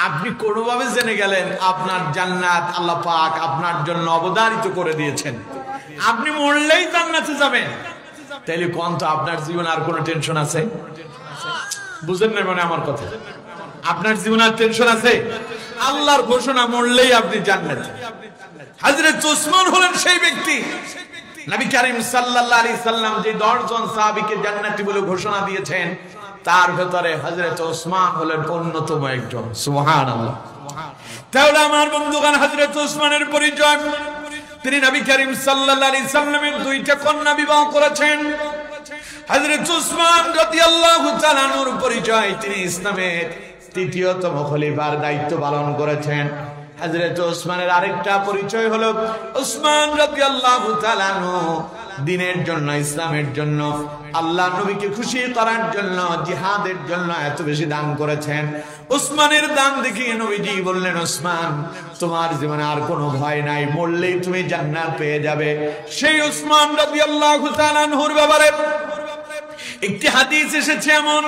আপনি কোনোভাবে জেনে গেলেন আপনার জান্নাত আল্লাহ পাক আপনার জন্য অবধারিত করে দিয়েছেন, আপনি মরলেই জান্নাতে যাবেন। তাইলে কোন তো আপনার জীবনে আর কোনো টেনশন আছে? বুঝেন না মানে আমার কথা? আপনার জীবনে আর টেনশন আছে? আল্লাহর ঘোষণা, মরলেই আপনি জান্নাতে। হযরত উসমান হলেন সেই ব্যক্তি, নবী করিম সাল্লাল্লাহু আলাইহি সাল্লাম যে 10 জন সাহাবীকে জান্নাতি বলে ঘোষণা দিয়েছেন, তার ভেতরে হযরত উসমান হলেন অন্যতম একজন। সুবহানাল্লাহ। তাহলে আমার বন্ধুগণ, হযরত উসমানের পরিচয়, তিনি নবী করিম সাল্লাল্লাহু আলাইহি সাল্লামের 2টা কন্যা বিবাহ করেছেন। হযরত উসমান রাদিয়াল্লাহু তাআলা আনহুর পরিচয়, তিনি ইসলামের 3য়তম খলিফার দায়িত্ব পালন করেছেন। হযরত উসমানের আরেকটা পরিচয় হলো, উসমান রাদিয়াল্লাহু তাআলা আনহু দ্বীনের জন্য, ইসলামের জন্য, আল্লাহ নবীকে খুশি করার জন্য, জিহাদের জন্য এত বেশি দান করেছেন। উসমানের দান দেখে নবীজি বললেন, উসমান, তোমার জীবনে আর কোনো ভয় নাই, মরলেই তুমি জান্নাত পেয়ে যাবে। সেই উসমান রাদিয়াল্লাহু তাআলা আনহুর ব্যাপারে একটি হাদিস এসেছে এমন,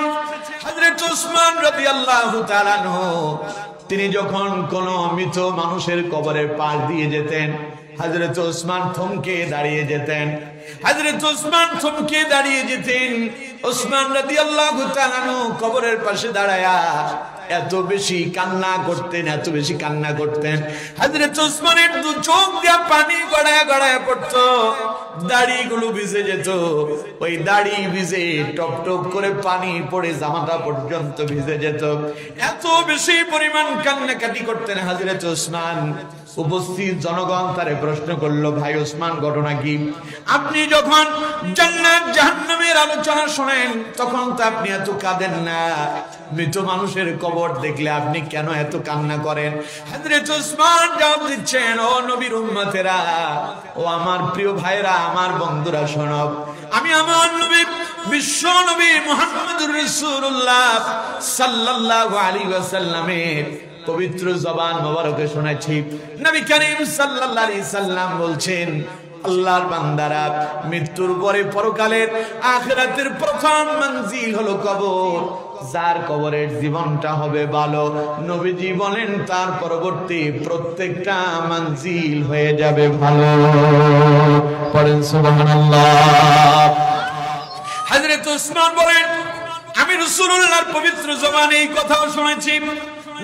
হযরত উসমান রাদিয়াল্লাহু তাআলা আনহু তিনি যখন কোন মৃত মানুষের কবরের পাশ দিয়ে যেতেন, হযরত উসমান থমকে দাঁড়িয়ে যেতেন। হযরত উসমান থমকে দাঁড়িয়ে যেতেন। উসমান রাদিয়াল্লাহু তাআলা আনহু কবরের পাশে দাঁড়ায়া এত বেশি কান্না করতেন, এত বেশি কান্না করতেন। হযরত উসমানের 2 চোখ দিয়ে পানি গড়ায় গড়ায় পড়তো, দাড়িগুলো ভিজে যেত। ওই দাড়ি ভিজে টপ টপ করে পানি পড়ে জামাটা পর্যন্ত ভিজে যেত। এত বেশি পরিমাণ কান্নাকাটি করতেন হযরত উসমান। উপস্থিত জনগণ তারে প্রশ্ন করলো, ভাই উসমান, ঘটনা কি? আপনি যখন জান্নাত জাহান্নামের আলোচনা শোনেন তখন তো আপনি এত কাঁদেন না, মৃত মানুষের কবর দেখলে আপনি কেন এত কান্না করেন? হযরত উসমান জবাব দিচ্ছেন, ও নবীর উম্মতেরা, ও আমার প্রিয় ভাইরা, আমার বন্ধুরা, শোনো, আমি আমার নবী বিশ্ব নবী মুহাম্মদুর রাসূলুল্লাহ সাল্লাল্লাহু আলাইহি ওয়াসাল্লামের পবিত্র জবান মোবারকে শুনেছি। নবী করিম সাল্লাল্লাহু আলাইহি সাল্লাম বলছেন, আল্লাহর বান্দারা, মৃত্যুর পরে পরকালের আখিরাতের প্রথম মঞ্জিল হলো কবর। যার কবরের জীবনটা হবে ভালো, নবীজি বলেন তার পরবর্তী প্রত্যেকটা মঞ্জিল হয়ে যাবে ভালো। পড়েন সুবহানাল্লাহ। হযরত উসমান বলেন, আমি রাসূলুল্লাহর পবিত্র জবানে এই কথাও শুনেছি।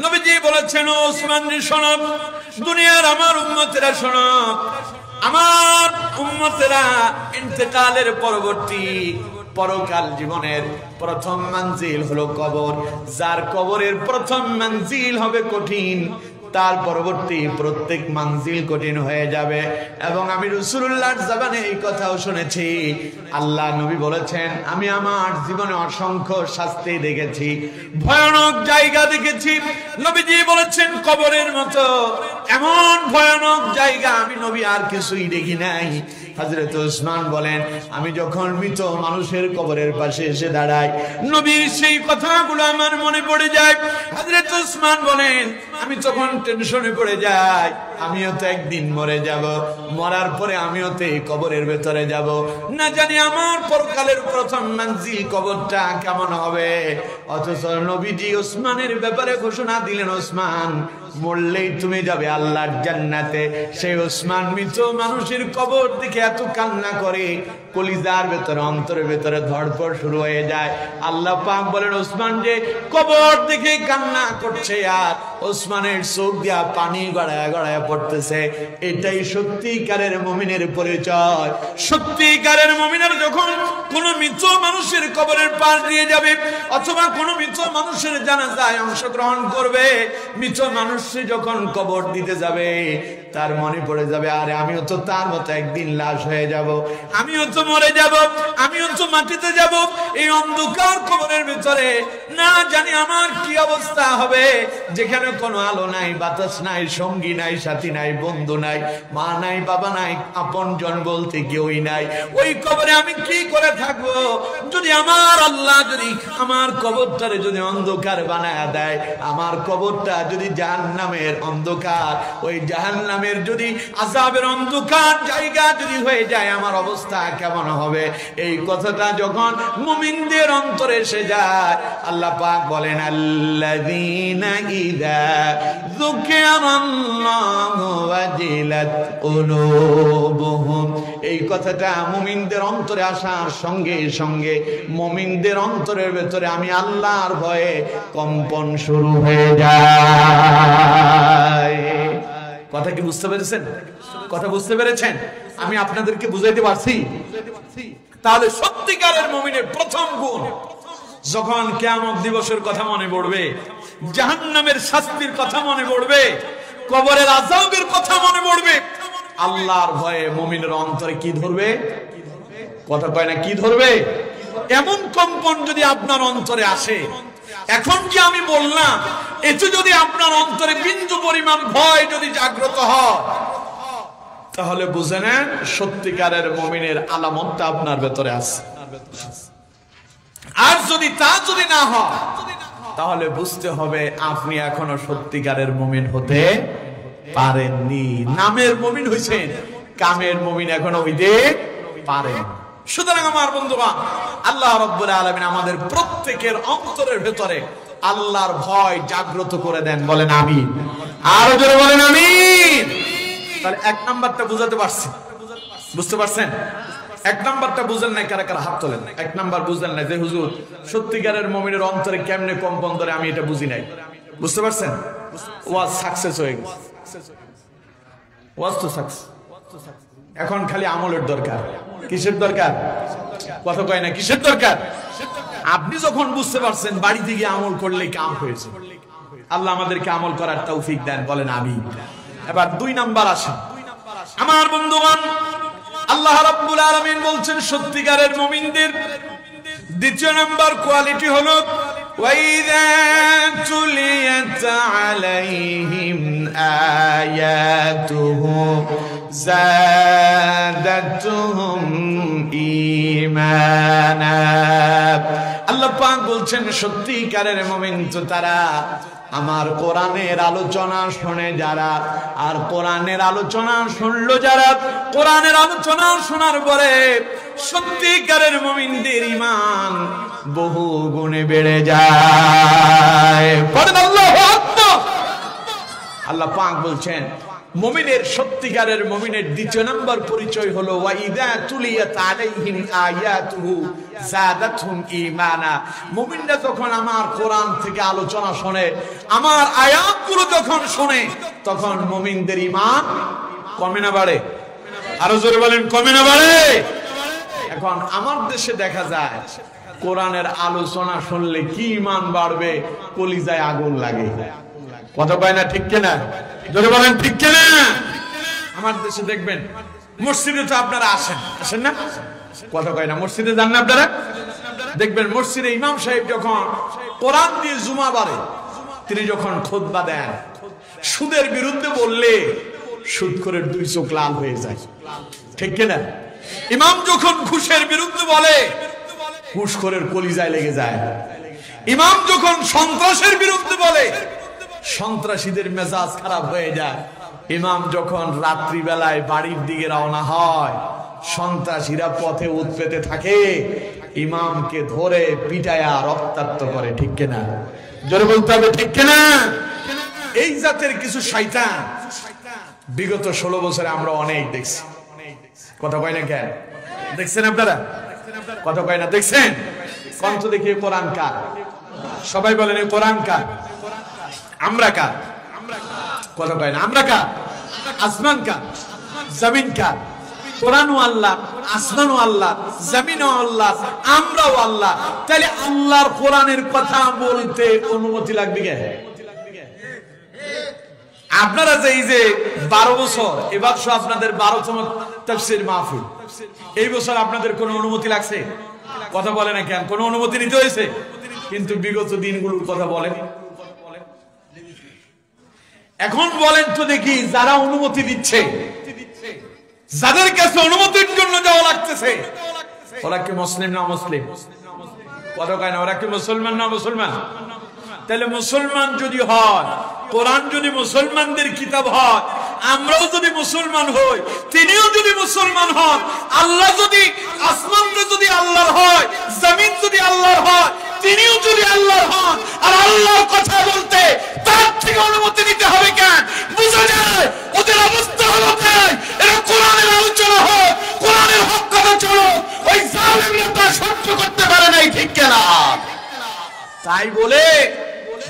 নবীজি বলেছেন, ও উসমান রে শোনো, দুনিয়ার আমার উম্মতেরা শোনো, আমার উম্মতেরা ইন্তেকালের পরবর্তী পরকাল জীবনের প্রথম মঞ্জিল হলো কবর। যার কবরের প্রথম মঞ্জিল হবে কঠিন, তার পরবর্তী প্রত্যেক মঞ্জিল কঠিন হয়ে যাবে। এবং আমি রাসূলুল্লাহর জবানে এই কথাও শুনেছি, আল্লাহ নবী বলেছেন, আমি আমার জীবনে অসংখ্য শাস্তি দেখেছি, ভয়ানক জায়গা দেখেছি। নবীজি বলেছেন কবরের মতো এমন ভয়ানক জায়গা আমি নবী আর কিছুই দেখি নাই। হযরত ওসমান বলেন, আমি যখন মৃত মানুষের কবরের পাশে এসে দাঁড়াই, নবীর সেই কথাগুলো আমার মনে পড়ে যায়। হযরত ওসমান বলেন, আমি তখন টেনশনে পড়ে যাই, আমিও তো একদিন মরে যাব, মরার পরে আমিও তো এই কবরের ভেতরে যাব, না জানি আমার পরকালের প্রথম মঞ্জিল কবরটা কেমন হবে। অথচ নবীজি ওসমানের ব্যাপারে ঘোষণা দিলেন, ওসমান মরলেই তুমি যাবে আল্লাহর জান্নাতে। সেই ওসমান মৃত মানুষের কবর দেখে এত কান্না করে, কলিজার ভেতরে অন্তরের ভেতরে ধড়ফড় শুরু হয়ে যায়। আল্লাহ পাক বলেন, ওসমান যে কবর দেখে কান্না করছে আর ওসমানের চোখ দিয়া পানি গড়ায় গড়ায় পড়তেছে, এটাই সত্যিকারের মুমিনের পরিচয়। সত্যিকারের মুমিনের যখন কোন মৃত মানুষের কবরের পাশ দিয়ে যাবে অথবা কোন মৃত মানুষের জানাজায় অংশগ্রহণ করবে, মৃত মানুষ যখন কবর দিতে যাবে তার মনে পড়ে যাবে, আরে আমিও তো তার মতো একদিন লাশ হয়ে যাব, আমিও তো মরে যাব, আমিও তো মাটিতে যাব। এই অন্ধকার কবরের ভিতরে না জানি আমার কি অবস্থা হবে, যেখানে কোনো আলো নাই, বাতাস নাই, সঙ্গী নাই, সাথী নাই, বন্ধু নাই, মা নাই, বাবা নাই, আপনজন বলতে কেউই নাই। ওই কবরে আমি কি করে থাকবো? যদি আমার আল্লাহ যদি আমার কবরটারে যদি অন্ধকার বানায় দেয়, আমার কবরটা যদি জাহান্নামের অন্ধকার, ওই জাহান্নামের যদি আযাবের অন্ধকার জায়গা যদি হয়ে যায়, আমার অবস্থা কেমন হবে? এই কথাটা যখন মুমিনদের অন্তরে এসে যায়, আল্লাহ পাক বলেন, আল্লাযীনা ইযা যুকিরাল্লাহু ওয়াজিলাত কুলুবুহুম। এই কথাটা মুমিনদের অন্তরে আসার সঙ্গে সঙ্গে মুমিনদের অন্তরের ভেতরে আমি আল্লাহর ভয়ে কম্পন শুরু হয়ে যায়। কথা কি বুঝতে পেরেছেন? কথা বুঝতে পেরেছেন? আমি আপনাদেরকে বুঝাইতে পারছি? তাহলে সত্যিকারের মুমিনের প্রথম গুণ, যখন কিয়ামত দিবসের কথা মনে পড়বে, জাহান্নামের শাস্তির কথা মনে পড়বে, কবরের আযাবের কথা মনে পড়বে, আল্লাহর ভয়ে মুমিনের অন্তরে কি ধরবে? কথা কয় না, কি ধরবে? এমন কম্পন যদি আপনার অন্তরে আসে, এখন কি আমি বললাম, এতে যদি আপনার অন্তরে বিন্দু পরিমাণ ভয় যদি জাগ্রত হয়, তাহলে বুঝে নেন সত্যিকারের মুমিনের আলামতটা আপনার ভেতরে আছে। আর যদি তা যদি না হয়, তাহলে বুঝতে হবে আপনি এখনো সত্যিকারের মুমিন হতে পারেননি। নামের মুমিন হইছেন, কামের মুমিন এখনো হইতে পারেন। সুতরাং আমার বন্ধুগণ, আল্লাহ রাব্বুল আলামিন আমাদের প্রত্যেকের অন্তরের ভেতরে আল্লাহর ভয় জাগ্রত করে দেন। বলেন আমিন। আরো জোরে বলেন আমিন। তাহলে এক নাম্বারটা বুঝাতে পারছি, বুঝতে পারছেন? এক নাম্বারটা বুঝেন নাই কারা কারা হাত তোলেন। এক নাম্বার বুঝলেন না যে হুজুর সত্যিকারের মুমিনের অন্তরে কেমনে কম্পন ধরে, আমি এটা বুঝি নাই। বুঝতে পারছেন? ওয়াজ সাকসেস হয়ে গেছে, ওয়াজ তো সাকসেস। এখন খালি আমলের দরকার। কিসের দরকার? কথা কয় না, কিসের দরকার? আপনি যখন বুঝতে পারছেন, বাড়িতে গিয়ে আমল করলে কাম হয়েছে। আল্লাহ আমাদেরকে আমল করার তৌফিক দেন। বলেন আমিন। এবার দুই নাম্বার আসেন আমার বন্ধুগণ। আল্লাহ রাব্বুল আলামিন বলছেন সত্যিকারের মুমিনদের দ্বিতীয় নাম্বার কোয়ালিটি হলো, ওয়াইযা তুলিয়াত আলাইহিম আয়াতুহু যাদাতুহুম ঈমানা। আল্লাহ পাক বলছেন সত্যিকারের মুমিন তো তারা আমার কোরআনের আলোচনা শুনে যারা, আর কোরআনের আলোচনা শুনলো যারা, কোরআনের আলোচনা শোনার পরে সত্যিকারের মুমিনদের ঈমান বহু গুণে বেড়ে যায়। পড়েন আল্লাহু আকবার। আল্লাহ পাক বলছেন মুমিনের সত্যিকারের মুমিনের দ্বিতীয় নম্বর পরিচয় হলো ওয়াইদা তুলিয়াত আলাইহিম আয়াতুহু যাদাতহুম ঈমানা। মুমিনরা যখন আমার কোরআন থেকে আলোচনা শুনে, আমার আয়াতগুলো যখন শুনে, তখন মুমিনদের ঈমান কমে না বাড়ে? আরো জোরে বলেন, কমে না বাড়ে? এখন আমার দেশে দেখা যায় কোরআনের আলোচনা শুনলে কি ঈমান বাড়বে, কলিজায় আগুন লাগে। কথা কয় না ঠিক কিনা? যদি বলেন ঠিক কিনা? আমার দেশে দেখবেন মসজিদে তো আপনারা আসেন না? কথা কয় না? মসজিদে যান না আপনারা? দেখবেন মসজিদে ইমাম সাহেব যখন কোরআন দিয়ে জুমা বাড়ে, তিনি যখন খুতবা দেন, সুদের বিরুদ্ধে বললে সুদখোরের দুই চোখ লাল হয়ে যায়, ঠিক কিনা? ইমাম যখন ঘুষের বিরুদ্ধে বলে, ঘুষখোরের কলিজায় লেগে যায়। ইমাম যখন সন্ত্রাসের বিরুদ্ধে বলে, সন্ত্রাসীদের মেজাজ খারাপ হয়ে যায়। ইমাম যখন রাত্রিবেলায় বাড়ির দিকে রওনা হয়, সন্ত্রাসীরা পথে উৎপেতে থাকে, ইমামকে ধরে পিটায়া রক্তাক্ত করে, ঠিক কিনা? জোরে বলতে হবে ঠিক কিনা? এই জাতের কিছু শয়তান বিগত 16 বছরে আমরা অনেক দেখছি। কথা কয় না কেন? দেখছেন আপনারা? কথা কয় না? দেখছেন? কণ্ঠ দেখি কোরআন কার? সবাই বলেন এই কোরআন কার? আমরা কার? কথা কয় না? আমরা কার? আসমান কার? জমিন কার? কোরআনও আল্লাহ, আসমানও আল্লাহ, জমিনও আল্লাহ, আমরাও আল্লাহ। তাহলে আল্লাহর কোরআনের কথা বলতে অনুমতি লাগবে কে? আপনারা যে এই যে 12 বছর, এবার আপনাদের 12তম তাফসীর মাহফিল, এই বছর আপনাদের কোনো অনুমতি লাগছে? কথা বলে না কেন? কোনো অনুমতি নিতে হয়েছে? কিন্তু বিগত দিনগুলোর কথা বলেন। এখন বলেন তো দেখি, যারা অনুমতি দিচ্ছে, যাদের কাছে অনুমতির জন্য যাওয়া লাগতেছে, ওরা কি মুসলিম না মুসলিম? কথা কয় না? ওরা কি মুসলমান না মুসলমান? তাহলে মুসলমান যদি হয়, কোরআন যদি মুসলমানদের কিতাব হয়, আমরাও যদি মুসলমান হই, তিনিও যদি মুসলমান হন, আল্লাহ যদি আসমানটা যদি আল্লাহর হয়, জমিন যদি আল্লাহর হয়, তিনিও যদি আল্লাহর হন, আর আল্লাহর কথা বলতে তার থেকে অনুমতি নিতে হবে কেন? বুঝা যায় ওদের অবস্থা হলো তাই। এরা কোরআনের আলোচনা হয়, কোরআনের হক কথা চলো, ওই জালেমরা তা সহ্য করতে পারে নাই, ঠিক কিনা? তাই বলে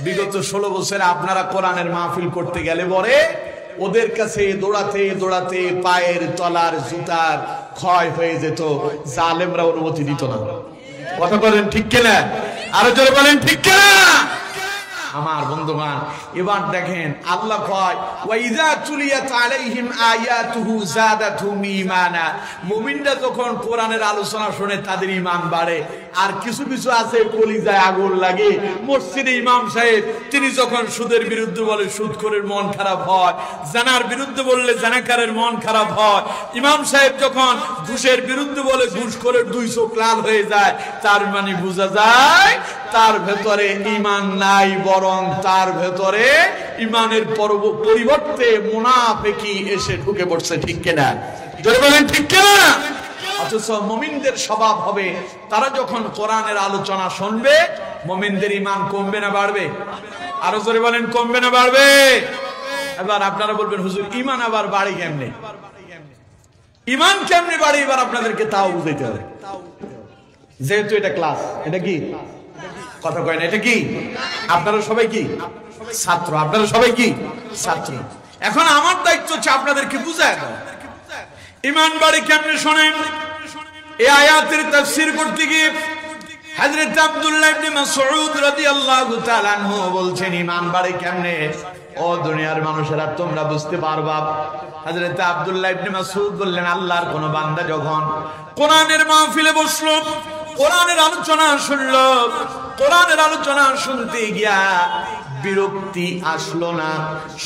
বিগত 16 বছরে আপনারা কোরআনের মাহফিল করতে গেলে পরে ওদের কাছে দৌড়াতে দৌড়াতে পায়ের তলার জুতার ক্ষয় হয়ে যেত, জালেমরা অনুমতি দিত না। কথা বলেন ঠিক কিনা? আরো জোরে বলেন ঠিক কিনা? আমার বন্ধুগণ, এবার দেখেন আল্লাহ কয়, ওয়া ইযা তুলিয়াত আলাইহিম আয়াতুহু যাদাতুহুম ঈমানা। মুমিনরা যখন কোরআনের আলোচনা শুনে তাদের ঈমান বাড়ে। আর কিছু কিছু আছে কলিজায় আগুন লাগে। মসজিদে ইমাম সাহেব তিনি যখন সুদের বিরুদ্ধে বলে সুদখোরের মন খারাপ হয়, জানার বিরুদ্ধে বললে জানাকারের মন খারাপ হয়। ইমাম সাহেব যখন ঘুষের বিরুদ্ধে বলে ঘুষখোরের দুই চোখ লাল হয়ে যায়। তার মানে বোঝা যায় তার ভেতরে ঈমান নাই, বরং তার ভেতরে ঈমানের পরিবর্তে মুনাফিকি এসে ঢুকে পড়ছে, ঠিক কিনা? জোরে বলেন ঠিক কিনা? অথচ মুমিনদের স্বভাব হবে, তারা যখন কোরআনের আলোচনা শুনবে, মুমিনদের ঈমান কমবে না বাড়বে? আরো জোরে বলেন, কমবে না বাড়বে? এবার আপনারা বলবেন, হুজুর ঈমান আবার বাড়ে কেমনে? ঈমান কেমনে বাড়ে এবার আপনাদেরকে তাও বুঝাইতে হবে। যেহেতু এটা ক্লাস, এটা কি? কথা কয় না? এটা কি? আপনারা সবাই কি ছাত্র? আপনারা সবাই কি ছাত্র? এখন আমার দায়িত্ব হচ্ছে আপনাদেরকে বুঝায় দাও ঈমান বাড়ে কেমনে। শোনেন, এই আয়াতের তাফসীর করতে গিয়ে হযরত আব্দুল্লাহ ইবনে মাসউদ রাদিয়াল্লাহু তাআলা আনহু বলছেন, ঈমান বাড়ে কেমনে? ও দুনিয়ার মানুষেরা, তোমরা বুঝতে পারবা। হযরত আব্দুল্লাহ ইবনে মাসউদ বললেন, আল্লাহর কোন বান্দা যখন কোরআনের মাহফিলে বসলো, কোরআনের আলোচনা শুনলো, কোরআনের আলোচনা শুনতে গিয়া বিরক্তি আসলো না,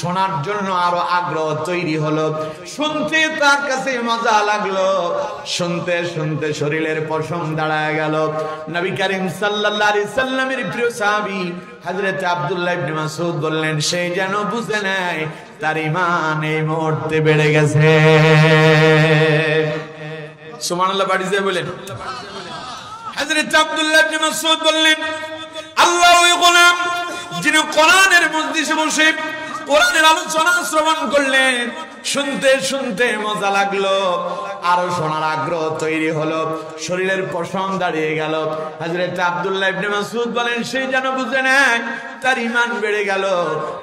শোনার জন্য আরো আগ্রহ তৈরি হলো, শুনতে তার কাছে মজা লাগলো, শুনতে শুনতে শরীরের পশম দাঁড়ায় গেল। নবী করিম সাল্লাল্লাহু আলাইহি সাল্লামের প্রিয় সাহাবী হযরত আব্দুল্লাহ ইবনে মাসউদ বললেন, সে যেন বুঝে নেয় তার ঈমান এই মুহূর্তে বেড়ে গেছে। সুবহানাল্লাহ, বাড়ি যায় বলেন। হযরত আব্দুল্লাহ ইবনে মাসউদ বললেন, আল্লাহ ওই গোলাম যিনি কোরআনের মজলিসে বসে কোরআনের আলোচনা শ্রবণ করলেন, শুনতে শুনতে মজা লাগলো, আরো শোনার আগ্রহ তৈরি হলো, শরীরের পশম দাঁড়িয়ে গেল। হযরত আব্দুল্লাহ ইবনে মাসউদ বলেন, সে যেন বুঝে নেয় তার ঈমান বেড়ে গেল।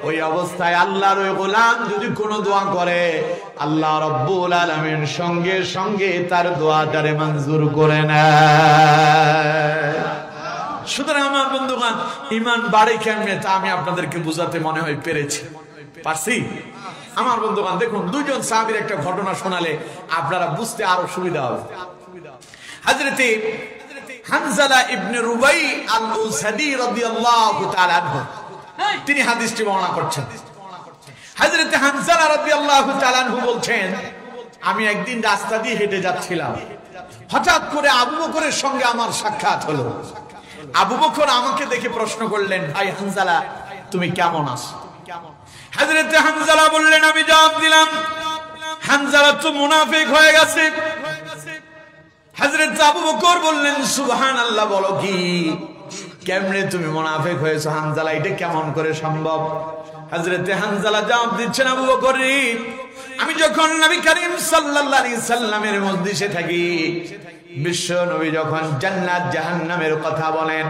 ওই অবস্থায় আল্লাহর ওই গোলাম যদি কোনো দোয়া করে, আল্লাহ রাব্বুল আলামিন সঙ্গে সঙ্গে তার দোয়াটারে মঞ্জুর করে নেয়। সুতরাং আমার বন্ধুগণ, ঈমান বাড়ে কেমনে তা আমি আপনাদেরকে বুঝাতে মনে হয় পারছি। আমার বন্ধুগণ দেখুন, দুইজন সাহাবীর একটা ঘটনা শোনালে আপনারা বুঝতে আরো সুবিধা হবে। হযরতে হানজালা ইবনে রুবাই আল-উসাদি রাদিয়াল্লাহু তাআলা আনহু তিনি হাদিসটি বর্ণনা করছেন। হযরতে হানজালা রাদিয়াল্লাহু তাআলা আনহু বলছেন, আমি একদিন রাস্তা দিয়ে হেঁটে যাচ্ছিলাম, হঠাৎ করে আবু বকরের সঙ্গে আমার সাক্ষাৎ হলো। আবু বকর আমাকে দেখে প্রশ্ন করলেন, ভাই হানজালা তুমি কেমন আছো? হযরতে হানজালা বললেন, আমি জবাব দিলাম, হানজালা তো মুনাফিক হয়ে গেছে। হযরত আবু বকর বললেন, সুবহানাল্লাহ, বলো কি, কেমনে তুমি মুনাফিক হয়েছো হানজালা, এটা কেমন করে সম্ভব? হযরতে হানজালা জবাব দিচ্ছেন, আবু বকর, আমি যখন নবী করিম সাল্লাল্লাহু আলাইহি সাল্লামের মজলিসে থাকি, বিশ্ব নবী যখন জান্নাত জাহান্নামের কথা বলেন,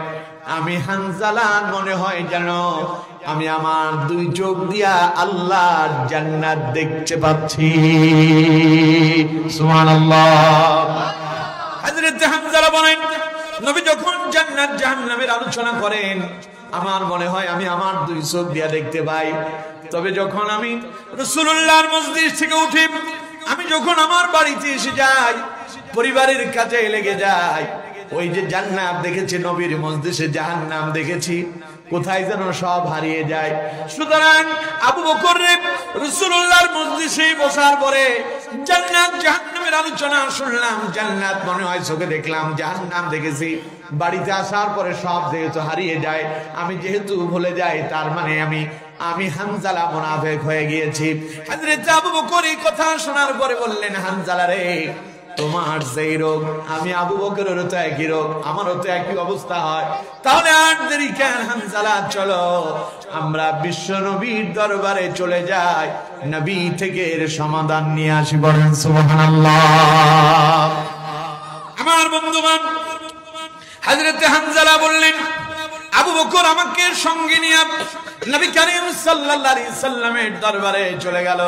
আমি হানজালার মনে হয় যেন আমি আমার দুই চোখ দিয়া আল্লাহর জান্নাত দেখতে পাচ্ছি। সুবহানাল্লাহ। হযরত হানজালা বলেন, নবী যখন জান্নাত জাহান্নামের আলোচনা করেন, আমার মনে হয় আমি আমার দুই চোখ দিয়া দেখতে পাই। তবে যখন আমি রাসূলুল্লাহর মজলিস থেকে উঠি, আমি যখন আমার বাড়িতে এসে যাই, পরিবারের কাছে লেগে যাই, ওই যে জান্নাত দেখেছি, নবীর মজলিসে জাহান্নাম দেখেছি, কোথায় যেন সব হারিয়ে যায়। সুতরাং আবু বকর রাসূলুল্লাহর মজলিসে বসার পরে জান্নাত জাহান্নামের আলোচনা শুনলাম, জান্নাত মনে হয় চোখে দেখলাম, জাহান্নাম দেখেছি। বাড়িতে আসার পরে সব যেহেতু হারিয়ে যায়, আমি যেহেতু ভুলে যাই, তার মানে আমি হানজালা মুনাফিক হয়ে গিয়েছি। হযরত আবু বকর এই কথা শোনার পরে বললেন, হানজালা রে, তোমার যেই রোগ, আমি আবু বকরেরও তো একই রোগ, আমারও তো একই অবস্থা হয়, তাহলে আর দেরি কেন হানজালা, চলো আমরা বিশ্ব নবীর দরবারে চলে যাই, নবী থেকে এর সমাধান নিয়ে আসি। বলেন সুবহানাল্লাহ। আমার বন্ধুগণ, হযরত হানজালা বললেন, আবু বকর আমাকে সঙ্গে নিয়ে নবী করিম সাল্লাল্লাহু আলাইহি সাল্লামের দরবারে চলে গেল।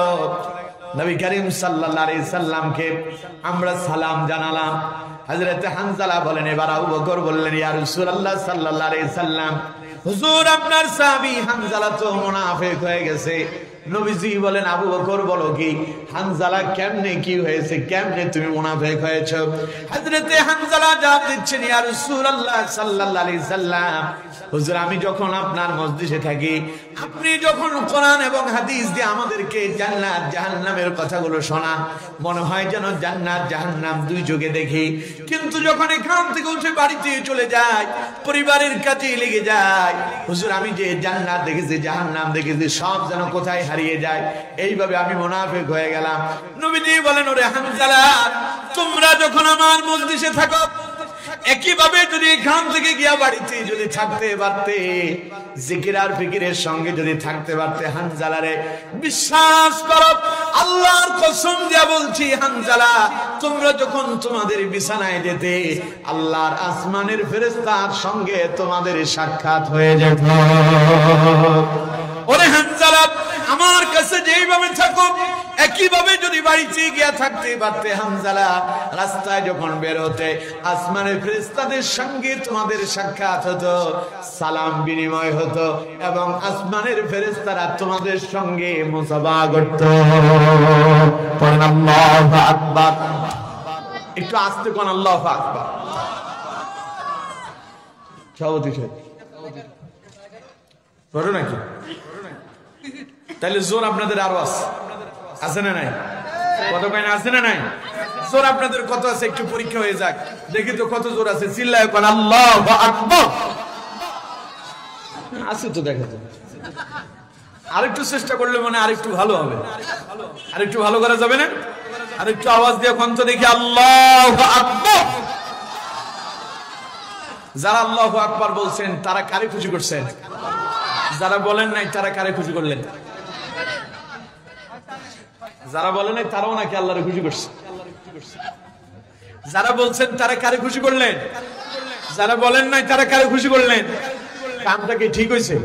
নবী করিম সাল্লাল্লাহু আলাইহি সাল্লামকে আমরা সালাম জানালাম। হযরত হানজালা বলেন, এবার আবু বকর বললেন, ইয়া রাসূলুল্লাহ সাল্লাল্লাহু আলাইহি সাল্লাম, হুজুর আপনার সাহাবী হানজালা তো মুনাফিক হয়ে গেছে। নবীজি বলেন, আবু বকর বলো কি, হানজালা কেমনে কি হয়েছে, কেমনে তুমি মুনাফিক হয়েছো? হযরতে হানজালা জবাব দিচ্ছেন, ইয়া রাসূলুল্লাহ সাল্লাল্লাহু আলাইহি সাল্লাম, হুজুর আমি যখন আপনার মজলিসে থাকি, আপনি যখন কোরআন এবং হাদিস দিয়ে আমাদেরকে জান্নাত জাহান্নামের কথাগুলো শোনান, মনে হয় যেন জান্নাত জাহান্নাম দুই চোখে দেখি, কিন্তু যখন এখান থেকে উঠে বাড়িতে চলে যায়, পরিবারের কাছে লেগে যায়, হুজুর আমি যে জান্নাত দেখেছি জাহান্নাম দেখেছি সব যেন কোথায় হারিয়ে যায়, এইভাবে আমি মুনাফিক হয়ে গেলাম। নবীজি বলেন, ওরে হানজালা, তোমরা যখন আমার মজলিসে থাকো, একইভাবে যদি এখান থেকে গিয়া বাড়িতে যদি থাকতে পারতে, জিকির আর ফিকিরের সঙ্গে যদি থাকতে পারতে, হানজালারে বিশ্বাস করো, আল্লাহর কসম দিয়া বলছি, হানজালা তোমরা যখন তোমাদের বিছানায় যেতে, আল্লাহর আসমানের ফেরেশতার সঙ্গে তোমাদের সাক্ষাৎ হয়ে যেত। ওরে হানজালা, আমার কাছে যেইভাবে থাকো, একইভাবে যদি বাড়িতে গিয়া থাকতে পারতে, হানজালা রাস্তায় যখন বের হতে, আসমানের ফেরেশতাদের সঙ্গে তোমাদের সাক্ষাৎ হতো, সালাম বিনিময় হতো, এবং আসমানের ফেরেশতারা তোমাদের সঙ্গে মুসাফা করত। আল্লাহু আকবার। একটু আস্তে কোন আল্লাহু আকবার। সভাপতি সাহেব বড় নাকি? তাহলে জোর আপনাদের আরো আছে না নাই? কত কয়না আছে না নাই? জোর আপনাদের কত আছে একটু পরীক্ষা হয়ে যাক, দেখি তো কত জোর আছে। চিল্লায় কোন আল্লাহু আকবার। আছে তো, দেখা যায়। আরেকটু চেষ্টা করলে মানে আরেকটু ভালো হবে। আরেকটু ভালো করা যাবে না? আরেকটু আওয়াজ দিয়ে কোন তো দেখি আল্লাহু আকবার। যারা আল্লাহু আকবার বলছেন তারা কারে খুশি করছেন? যারা বলেন নাই তারা কারে খুশি করলেন? যারা বলেন নাই তারাও নাকি আল্লাহরে খুশি করছে। যারা বলছেন তারা কারে খুশি করলেন? যারা বলেন নাই তারা কারে খুশি করলেন? কামটা কি ঠিক হয়েছে?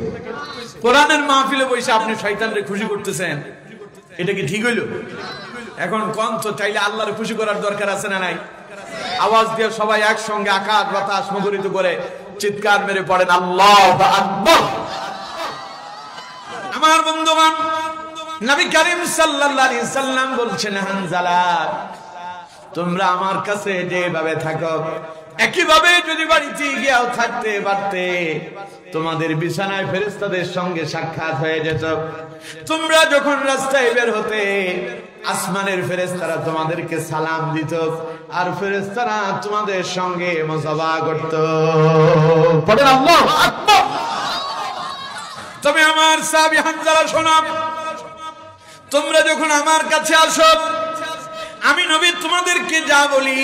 কোরআনের মাহফিলে বসে আপনি শয়তানরে খুশি করতেছেন, এটা কি ঠিক হইল? এখন কোন তো চাইলে আল্লাহরে খুশি করার দরকার আছে না নাই? আওয়াজ দিয়ে সবাই একসঙ্গে আকাশ বাতাস মুখরিত করে চিৎকার মেরে পড়েন আল্লাহু আকবার। আমার বন্ধুগণ, নবী করিম সাল্লাল্লাহু আলাইহি সাল্লাম বলছেন, হানজালা তোমরা আমার কাছে যেভাবে থাকো একইভাবে যদি বাড়িতে গিয়েও থাকতে পারতে, তোমাদের বিছানায় ফেরেশতাদের সঙ্গে সাক্ষাৎ হয়ে যেত। তোমরা যখন রাস্তায় বের হতে আসমানের ফেরেশতারা তোমাদেরকে সালাম দিত, আর ফেরেশতারা তোমাদের সঙ্গে মুসাফা করত। পড়েন আল্লাহু আকবার। তবে আমার সাহাবী হানজালা শোনো, তোমরা যখন আমার কাছে আসো, আমি নবী তোমাদেরকে যা বলি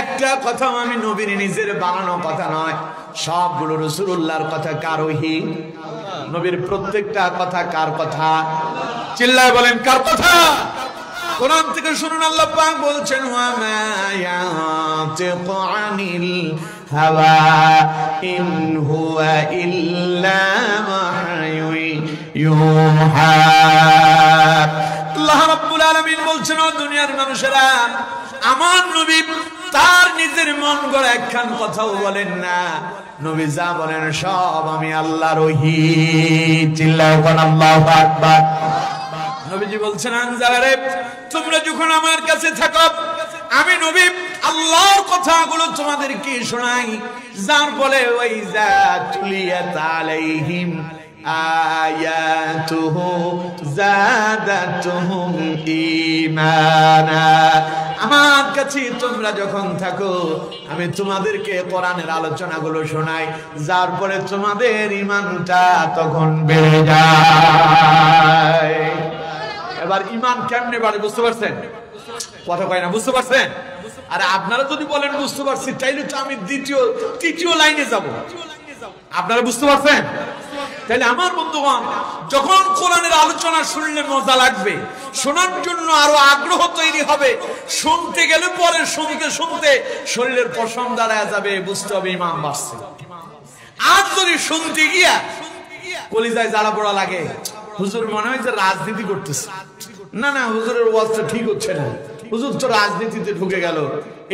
একটা কথা আমি নবীর নিজের বানানো কথা নয়, সবগুলো রাসূলুল্লাহর কথা। কার ওহী? নবীর প্রত্যেকটা কথা কার কথা? চিল্লায় বলেন কার কথা? কোরআন থেকে শুনুন, আল্লাহ পাক বলছেন, ওয়া মা ইয়াতিকু আনিল হাওয়া ইন হুয়া ইল্লা ওয়াহয়ুন ইউহা। আল্লাহ রাব্বুল আলামিন বলছেন, ও দুনিয়ার মানুষেরা, আমার নবী তার নিজের মন গড়া একখান কথাও বলেন না। নবী যা বলেন সব আমি আল্লাহর ওহী। চিল্লায় বলেন আল্লাহু আকবার। নবীজি বলছেন, আনজারে তোমরা যখন আমার কাছে থাকো, আমি নবী আল্লাহর কথাগুলো তোমাদেরকে শোনাই, যার বলে ওয়াইজা তুলিয়াত আলাইহিম আয়াতুহু যাদাতুহুম ঈমানা। আমার কাছে তোমরা যখন থাকো, আমি তোমাদেরকে কোরআনের আলোচনাগুলো শোনাই, যার পরে তোমাদের ঈমানটা তখন বেড়ে যায়। এবার ঈমান কেমনে বাড়ে বুঝতে পারছেন? কথা কয় না, বুঝতে পারছেন? আরে আপনারা যদি বলেন বুঝতে পারছি, তাইলে তো আমি তৃতীয় লাইনে যাব। আপনারা বুঝতে পারছেন? তাহলে আমার বন্ধুগণ, যখন কোরআনের আলোচনা শুনলে মজা লাগবে, শোনার জন্য আরো আগ্রহ তৈরি হবে, শুনতে গেলে পরে শুনতে শুনতে শরীরের পশম দাঁড়ায় যাবে, বুঝতে হবে ঈমান বাড়ছে। আর যদি শুনতে গিয়া কলিজায় জ্বালা পোড়া লাগে, হুজুর মনে হয় যে রাজনীতি করতেছে, না না হুজুরের ওয়াজটা ঠিক হচ্ছে না, হুজুর তো রাজনীতিতে ঢুকে গেল,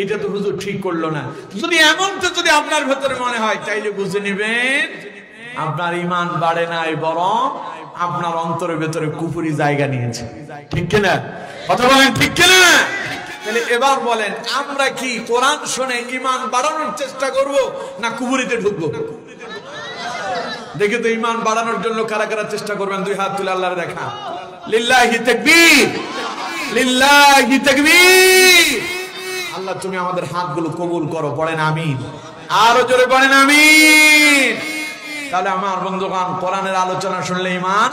এটা তো হুজুর ঠিক করলো না, যদি এমনটা যদি আপনার ভেতরে মনে হয়, তাইলে বুঝে নিবেন আপনার ঈমান বাড়ে নাই, বরং আপনার অন্তরের ভেতরে কুফরি জায়গা নিয়েছে। ঠিক কিনা? কথা বলেন ঠিক কিনা? তাহলে এবার বলেন, আমরা কি কোরআন শুনে ঈমান বাড়ানোর চেষ্টা করব না কুফরিতে ঢুকবো? দেখে তো ঈমান বাড়ানোর জন্য কারা কারা চেষ্টা করবেন, দুই হাত তুলে আল্লাহর দেখা। লিল্লাহি তাকবীর, লিল্লাহি তাকবীর। আল্লাহ তুমি আমাদের হাতগুলো কবুল করো, পড়েন আমিন। আরো জোরে পড়েন আমিন। তাহলে আমার বন্ধুগণ, কোরআনের আলোচনা শুনলে ঈমান,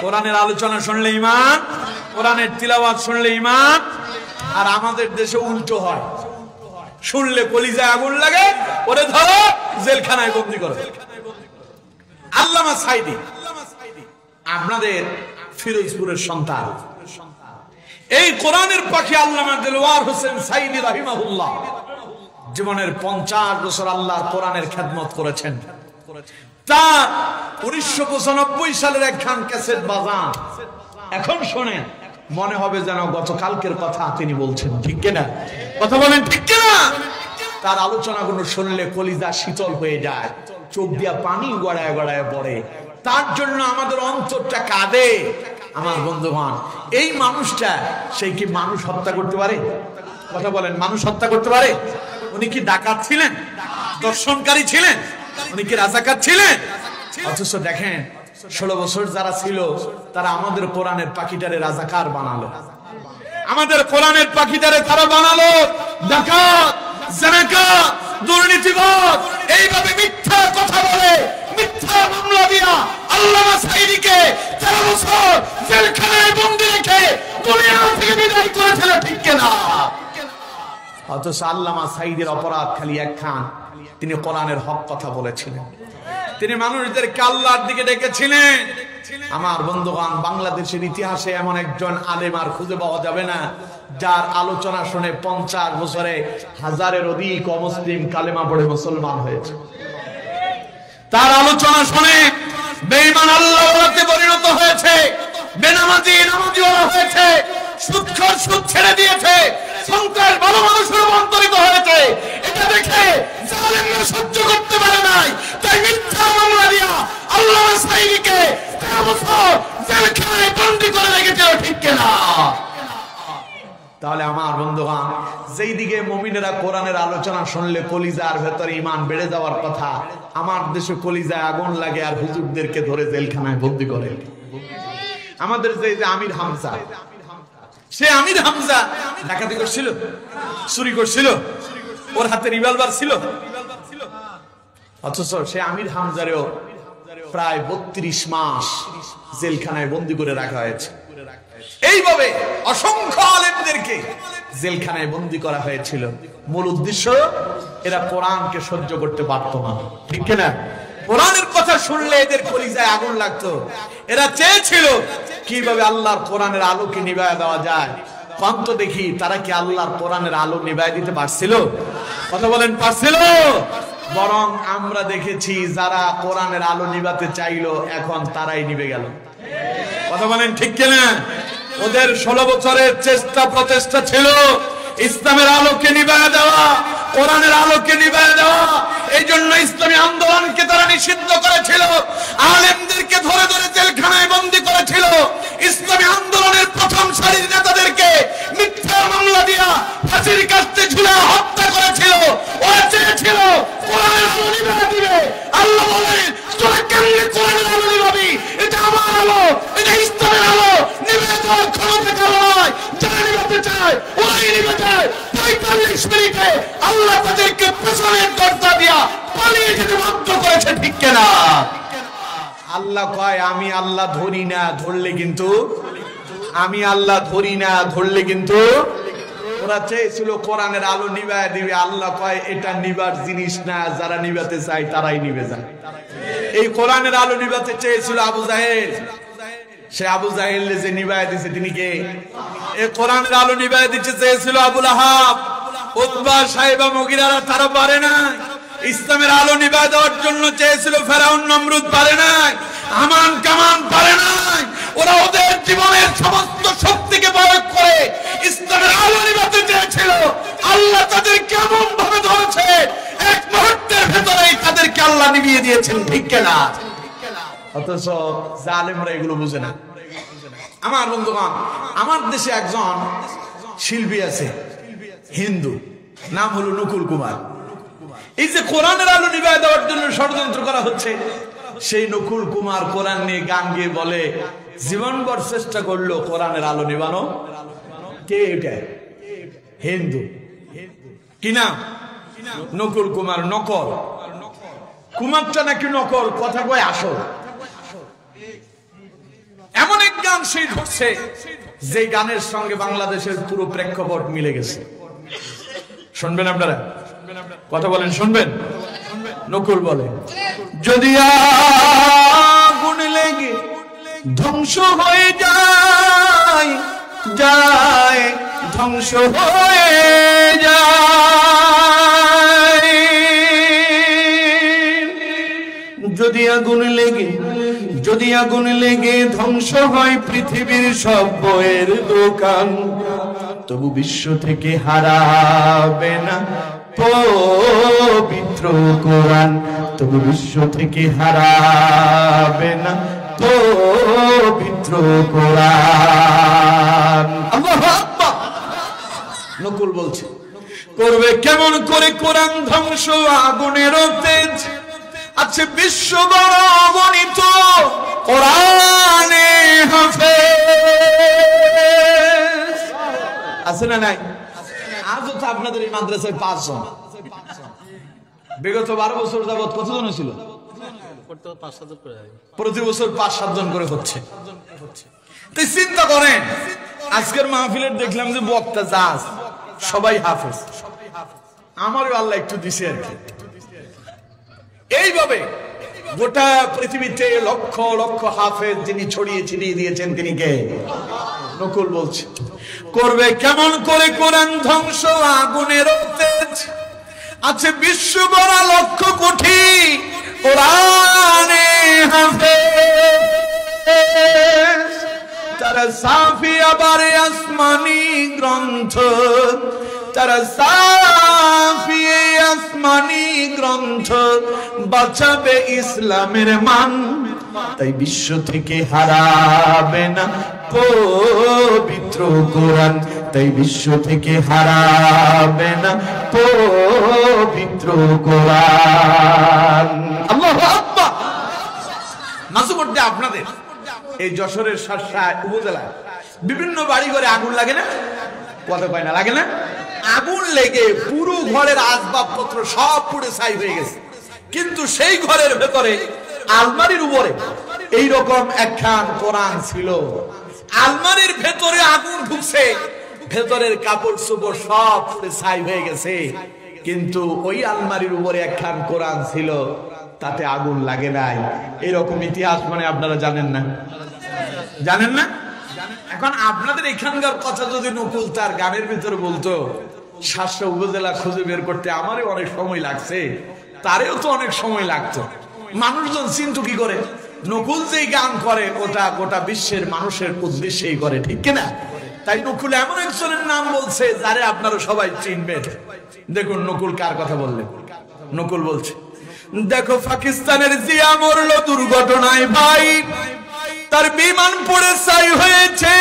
কোরআনের আলোচনা শুনলে ঈমান, কোরআনের তিলাওয়াত শুনলে ঈমান। আর আমাদের দেশে উল্টো হয়, শুনলে কলিজায় আগুন লাগে, ওরে ধরো জেলখানায় বন্দী করো। আল্লামা সাইদি আপনাদের ফিরোজপুরের সন্তান, এই কোরআনের পাখি আল্লামা দেলওয়ার হোসেন সাইদি রাহিমাহুল্লাহ জীবনের 50 বছর আল্লাহর কোরআনের খেদমত করেছেন। তার 1995 সালের একখান ক্যাসেট বাজান, এখন শোনেন, মনে হবে যেন গতকালকের কথা তিনি বলছেন। ঠিক কিনা? কথা বলেন ঠিক কিনা? তার আলোচনাগুলো শুনলে কলিজা শীতল হয়ে যায়, চোখ দিয়া পানি গড়ায় গড়ায় পড়ে, তার জন্য আমাদের অন্তরটা কাঁদে। আমার বন্ধুগণ, এই মানুষটা, সেই কি মানুষ হত্যা করতে পারে? কথা বলেন, মানুষ হত্যা করতে পারে? উনি কি ডাকাত ছিলেন? দর্শনকারী ছিলেন? উনি কি রাজাকার ছিলেন? অথচ দেখেন 16 বছর যারা ছিল, তারা আমাদের কোরআনের পাখিটারে রাজাকার বানালো, আমাদের কোরআনের পাখিটারে তারা বানালো ডাকাত, জানাকাত, দুর্নীতিবাজ। এইভাবে মিথ্যা কথা বলে, মিথ্যা মামলা দিয়া আল্লামা সাইদিকে 13 বছর জেলখানায় বন্দী রেখে দুনিয়া থেকে বিদায় করেছিল। ঠিক কিনা? অথচ আল্লামা সাইদের অপরাধ খালি একখান, তিনি কোরআনের হক কথা বলেছিলেন, তিনি মানুষদেরকে আল্লাহর দিকে ডেকেছিলেন। আমার বন্ধুগণ, বাংলাদেশের ইতিহাসে এমন একজন আলেম আর খুঁজে পাওয়া যাবে না যার আলোচনা শুনে 50 বছরে 1000-এর অধিক অমুসলিম কালেমা পড়ে মুসলমান হয়েছে। তার আলোচনা শুনে বেঈমান আল্লাহওয়ালাতে পরিণত হয়েছে, বেনামাজি নামাজিওয়ালা হয়েছে, সুদখোর সুদ ছেড়ে দিয়েছে, সন্ত্রাস ভালো মানুষে রূপান্তরিত হয়েছে। এটা দেখে জালেমরা সহ্য করতে পারে নাই, তাই মিথ্যা মামলা দিয়া আল্লাহ সাইদিকে 13 বছর জেলখানায় বন্দী করে রেখেছিল, ঠিক কিনা? তাহলে আমার বন্ধুগণ, যেই দিকে মুমিনেরা কোরআনের আলোচনা শুনলে কলিজার ভেতরে ঈমান বেড়ে যাওয়ার কথা, আমার দেশে কলিজায় আগুন লাগে আর হুজুরদেরকে ধরে জেলখানায় বন্দী করে। আমাদের যে আমির হামজা, সে আমির হামজা ডাকাতি করছিল, চুরি করছিল, ওর হাতে রিভলভার ছিল, অথচ সে আমির হামজারেও প্রায় 32 মাস জেলখানায় বন্দী করে রাখা হয়েছে। এইভাবে অসংখ্য আলেমদেরকে জেলখানায় বন্দী করা হয়েছিল। মূল উদ্দেশ্য, এরা কোরআনকে সহ্য করতে পারত না, ঠিক কিনা? কোরআনের কথা শুনলে এদের কলিজায় আগুন লাগতো। এরা চেয়েছিল কিভাবে আল্লাহর কোরআনের আলোকে নিভায়া দেওয়া যায়। কত দেখি তারা কি আল্লাহর কোরআনের আলো নিভায়া দিতে পারছিল? কথা বলেন, পারছিল? বরং আমরা দেখেছি যারা কোরআনের আলো নিভাতে চাইলো এখন তারাই নিভে গেল। কথা বলেন, ঠিক কিনা? ওদের 16 বছরের চেষ্টা প্রচেষ্টা ছিল ইসলামের আলোকে নিভায়া দেওয়া, কোরআনের আলোকে নিভায়া দেওয়া। এই জন্য ইসলামী আন্দোলনকে তারা নিষিদ্ধ করেছিল, আলেমদেরকে ধরে ধরে জেলখানায় বন্দী করেছিল, ইসলামী আন্দোলনের প্রথম সারির নেতাদেরকে মিথ্যা মামলা দিয়া ফাঁসির কাস্তে ঝুলা হত্যা করেছিল। ওরা চেয়েছিল কোরআনের আলো নিভায়া দিবে। আল্লাহ বলেন, তোরা কেমনে কোরআনের আলো নিভাবি? এটা আমার আলো, এটা ইসলামের আলো। নিভায়া দেওয়ার ক্ষমতা কারো নয়, যারা নিভাতে চায় ওরাই নিভে যায়। 45 মিনিটে আল্লাহ তাদেরকে পেছনের দরজা দিয়া পালিয়ে যেতে বাধ্য করেছে, ঠিক কিনা? আল্লাহ কয়, আমি আল্লাহ ধরি না, ধরলে কিন্তু আমি আল্লাহ ধরি না, ধরলে কিন্তু। ওরা চেয়েছিল কোরআনের আলো নিভায়া দিবে। আল্লাহ কয়, এটা নিবার জিনিস না, যারা নিভাতে চায় তারাই নিভে যায়। এই কোরআনের আলো নিভাতে চেয়েছিল আবু জাহেল। সে আবু জাহেল যে নিভায়া দিয়েছে তিনি কে? এই কোরআনের আলো নিভায়া দিতে চেয়েছিল আবু লাহাব, উতবা, সাইবা, মুগিরারা, তারা পারে না। ইসলামের আলো নিভায়া দেওয়ার জন্য চেয়েছিল ফেরাউন, নমরুদ পারে নাই, হামান কামান পারে নাই। ওরা ওদের জীবনের সমস্ত শক্তিকে প্রয়োগ করে ইসলামের আলো নিভাতে চেয়েছিল। আল্লাহ তাদের কেমন ভাবে ধরেছে, এক মুহূর্তের ভেতরেই তাদেরকে আল্লাহ নিভিয়ে দিয়েছেন, ঠিক কিনা? অথচ জালেমরা এগুলো বুঝে না। আমার বন্ধুগণ, আমার দেশে একজন শিল্পী আছে, হিন্দু, নাম হলো নকুল কুমার। এই যে কোরআনের আলো নিভায়া দেওয়ার জন্য ষড়যন্ত্র করা হচ্ছে, সেই নকুল কুমার কোরআন নিয়ে গান গিয়ে বলে জীবনভর চেষ্টা করলো কোরআনের আলো নিভানো। কে এটা? হিন্দু। কি নাম? নকুল কুমার। নকল কুমারটা নাকি নকল, কথা কয় আসল। এমন এক গান সেই ধরছে যে গানের সঙ্গে বাংলাদেশের পুরো প্রেক্ষাপট মিলে গেছে। শুনবেন আপনারা? কথা বলেন, শুনবেন? নকুল বলে, যদি আগুন লেগে ধ্বংস হয়ে যায়, যায় ধ্বংস হয়ে যায়, যদি আগুন লেগে, যদি আগুন লেগে ধ্বংস হয় পৃথিবীর সব বইয়ের দোকান, তবু বিশ্ব থেকে হারাবে না পবিত্র কোরআন, তবু বিশ্ব থেকে হারাবে না পবিত্র কোরআন। আল্লাহু আকবার। নকুল বলছে, করবে কেমন করে কোরআন ধ্বংস? আগুনের তেজ আছে বিশ্ব বড় অগণিত কোরআনে হাফেজ আছে না নাই? আজও তো আপনাদের এই মাদ্রাসায় 5 জন, বিগত 12 বছর যাবত কতজন ছিল? প্রতি বছর 5-7 জন করে হচ্ছে। তাই চিন্তা করেন, আজকের মাহফিলের দেখলাম যে বক্তা জাজ সবাই হাফেজ। আমারও আল্লাহ একটু দিছে আর কি। এইভাবে গোটা পৃথিবীতে লক্ষ লক্ষ হাফেজ যিনি ছড়িয়ে ছিটিয়ে দিয়েছেন তিনি কে? নকুল বলছে করবে কেমন করে কোরআন ধ্বংস? আগুনের তেজ আছে বিশ্ব বড় লক্ষ কোটি কোরআনে হাফেজ, তারা সাফি আবার আসমানি গ্রন্থ, তারা সাফি আসমানি গ্রন্থ বাঁচাবে ইসলামের মান, তাই বিশ্ব থেকে হারাবে না পবিত্র কোরআন, তাই বিশ্ব থেকে হারাবে না পবিত্র কোরআন। আল্লাহু আকবার। নাসুবর্দে আপনাদের এই যশোরের শার্শায় উপজেলায় বিভিন্ন বাড়ি ঘরে আগুন লাগে না? কথা কয় না লাগে না? আগুন লেগে পুরো ঘরের আসবাবপত্র সব পুড়ে ছাই হয়ে গেছে, কিন্তু সেই ঘরের ভেতরে আলমারির উপরে এইরকম একখান কোরআন ছিল। আলমারির ভেতরে আগুন ঢুকছে, ভেতরের কাপড় চোপড় সব পুড়ে ছাই হয়ে গেছে, কিন্তু ওই আলমারির উপরে একখান কোরআন ছিল, তাতে আগুন লাগে নাই। এরকম ইতিহাস মানে আপনারা জানেন না? জানেন না? এখন আপনাদের এখানকার কথা যদি নকুল তার গানের ভিতরে বলতো, শার্শা উপজেলা খুঁজে বের করতে আমারও অনেক সময় লাগছে, তারেও তো অনেক সময় লাগতো। মানুষজন চিন্তা কি করে? নকুল যেই গান করে ওটা গোটা বিশ্বের মানুষের উদ্দেশ্যেই করে, ঠিক কিনা? তাই নকুল এমন একজনের নাম বলছে যারে আপনারা সবাই চিনবেন। দেখুন নকুল কার কথা বললেন। নকুল বলছে, দেখো পাকিস্তানের জিয়া মরল দুর্ঘটনায় ভাই, তার বিমান পড়ে ছাই হয়েছে,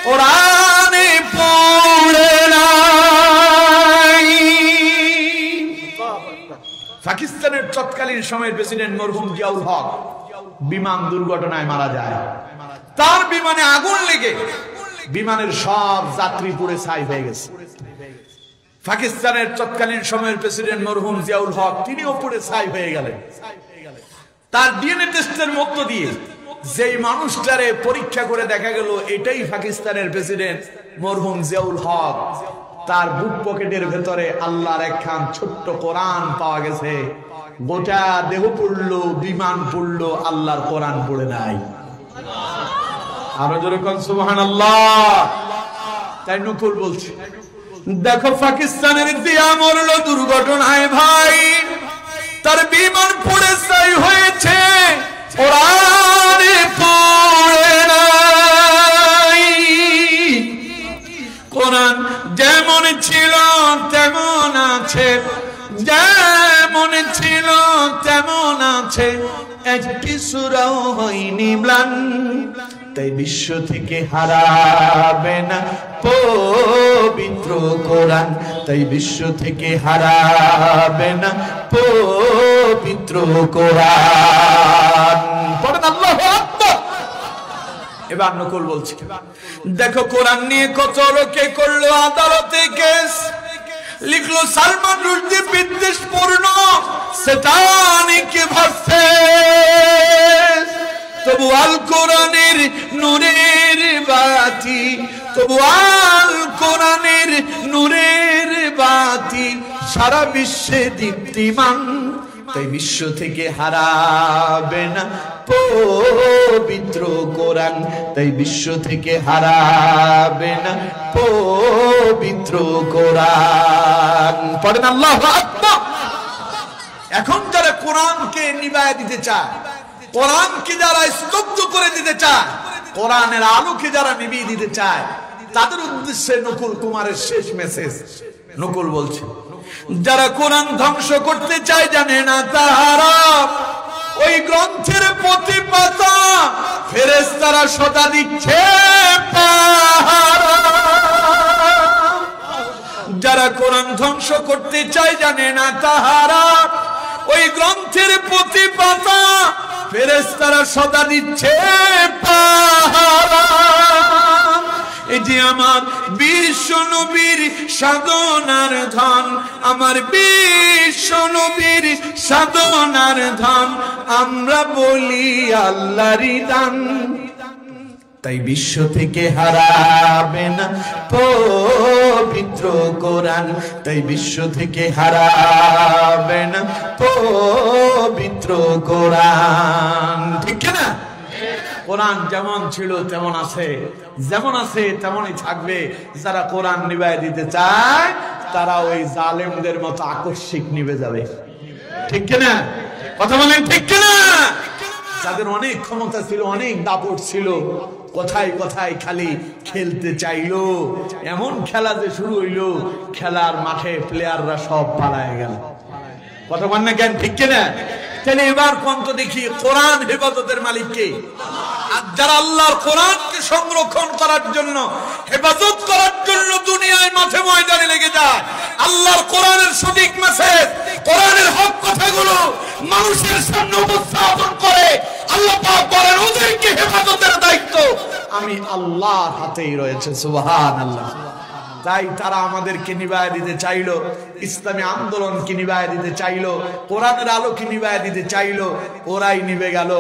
কোরআনে পড়ে নাই। পাকিস্তানের তৎকালীন সময়ের প্রেসিডেন্ট মরহুম জিয়াউল হক বিমান দুর্ঘটনায় মারা যায়। তার বিমানে আগুন লেগে বিমানের সব যাত্রী পুড়ে ছাই হয়ে গেছে। পাকিস্তানের তৎকালীন সময়ের প্রেসিডেন্ট মরহুম জিয়াউল হক তিনিও পুড়ে ছাই হয়ে গেলেন। তার ডিএনএ টেস্টের মধ্য দিয়ে যেই মানুষটারে পরীক্ষা করে দেখা গেল এটাই পাকিস্তানের প্রেসিডেন্ট মরহুম জিয়াউল হক, তার বুক পকেটের ভেতরে আল্লাহর একখান ছোট্ট কোরআন পাওয়া গেছে। গোটা দেহ পড়লো, বিমান পড়লো, আল্লাহর কোরআন পড়ে নাই। আরো জোরে কোন সুবহানাল্লাহ। তাই নকুল বলছে, দেখো পাকিস্তানের জিয়া মরলো দুর্ঘটনায় ভাই, তার বিমান পড়ে ছাই হয়েছে, কোরআনে পড়ে নাই। কোরআন যেমন ছিল তেমন আছে, যেমন ছিল তেমন আছে, একটি সূরাও হয়নি ম্লান, তাই বিশ্ব থেকে হারাবে না পবিত্র কোরআন, তাই বিশ্ব থেকে হারাবে না পবিত্র কোরআন। পড়েন আল্লাহু আকবার। এবার নকুল বলছে, দেখো কোরআন নিয়ে কত লোকে করলো আদালতে কেস, লিখলো সালমান রুশদি বিদ্বেষপূর্ণ শয়তানিক ভাষে, তবু আল কোরআনের নূরের বাতি, তবু আল কোরআনের নূরের বাতি সারা বিশ্বে দীপ্তিমান, তাই বিশ্ব থেকে হারাবে না পবিত্র কোরআন, তাই বিশ্ব থেকে হারাবে না পবিত্র কোরআন। পড়েন আল্লাহু আকবার। এখন যারা কোরআনকে নিভায় দিতে চায়, কোরআনকে যারা স্তব্ধ করে দিতে চায়, কোরআনের আলোকে যারা নিভিয়ে দিতে চায়, তাদের উদ্দেশ্যে নকুল কুমারের শেষ মেসেজ। নকুল বলছে, যারা কোরআন ধ্বংস করতে চায় জানে না তাহারা ওই গ্রন্থের প্রতি পাতা ফেরেশতারা সদা দিচ্ছে পাহারা। যারা কোরআন ধ্বংস করতে চায় জানে না তাহারা ওই গ্রন্থের প্রতি পাতা ফেরেশতারা সদা দিচ্ছে পাহারা। এই যে আমার বিশ্ব নবীর সাধনার ধন, আমার বিশ্ব নবীর সাধনার ধন, আমরা বলি আল্লাহরই দান। তাই বিশ্ব থেকে হারাবে না পবিত্র কোরআন, তাই বিশ্ব থেকে হারাবে না পবিত্র কোরআন। ঠিক না? কোরআন যেমন ছিল তেমন আছে, যেমন আছে তেমনই থাকবে। যারা কোরআন নিভায় দিতে চায় তারা ওই জালেমদের মতো আকস্মিক নিভে যাবে। ঠিক না? কথা বলেন ঠিক না? যাদের অনেক ক্ষমতা ছিল, অনেক দাপট ছিল, কোথায় কোথায় খালি খেলতে চাইলো, এমন খেলা যে শুরু হইলো, খেলার মাঠে প্লেয়াররা সব পালায় গেল। কথা বলেন না কেন? ঠিক না? তাহলে এবার কোন তো দেখি কোরআন হেফাজতের মালিক কে? আর যারা আল্লাহর কোরআনকে সংরক্ষণ করার জন্য, হেফাজত করার জন্য দুনিয়ায় মাঠে ময়দানে লেগে যায়, আল্লাহর কোরআনের সঠিক মেসেজ, কোরআনের হক কথাগুলো মানুষের সামনে উপস্থাপন করে, আল্লাহ পাক বলেন ওদেরকে হেফাজতের দায়িত্ব আমি আল্লাহর হাতেই রয়েছে। সুবহানাল্লাহ। তাই তারা আমাদেরকে নিভায় দিতে চাইলো, ইসলামী আন্দোলনকে নিভায় দিতে চাইলো, কোরআনের আলোকে নিভায় দিতে চাইলো, ওরাই নিভে গেল।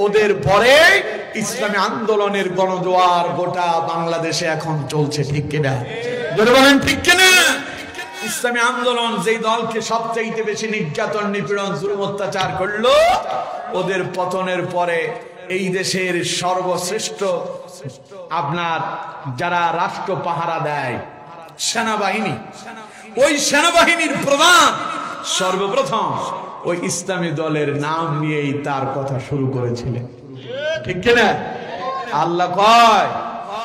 ওদের পরে ইসলামী আন্দোলনের গণজোয়ার গোটা বাংলাদেশে এখন চলছে। ঠিক কিনা? যদি বলেন ঠিক কিনা? ইসলামী আন্দোলন যেই দলকে সবচেয়ে বেশি নির্যাতন, নিপীড়ন, জুলুম, অত্যাচার করলো, ওদের পতনের পরে এই দেশের সর্বশ্রেষ্ঠ আপনার যারা রাষ্ট্র পাহারা দেয়, সেনাবাহিনী, ওই সেনাবাহিনীর প্রধান সর্বপ্রথম ওই ইসলামী দলের নাম নিয়েই তার কথা শুরু করেছিলেন। ঠিক কিনা? আল্লাহ কয়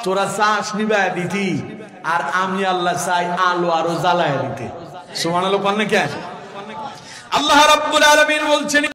তোরা চাষ নিবায় দিতি, আর আমি আল্লাহ চাই আলো আরো জ্বালায় দিতে। সুবহানাল্লাহ। আল্লাহ রাব্বুল আলামিন বলছেন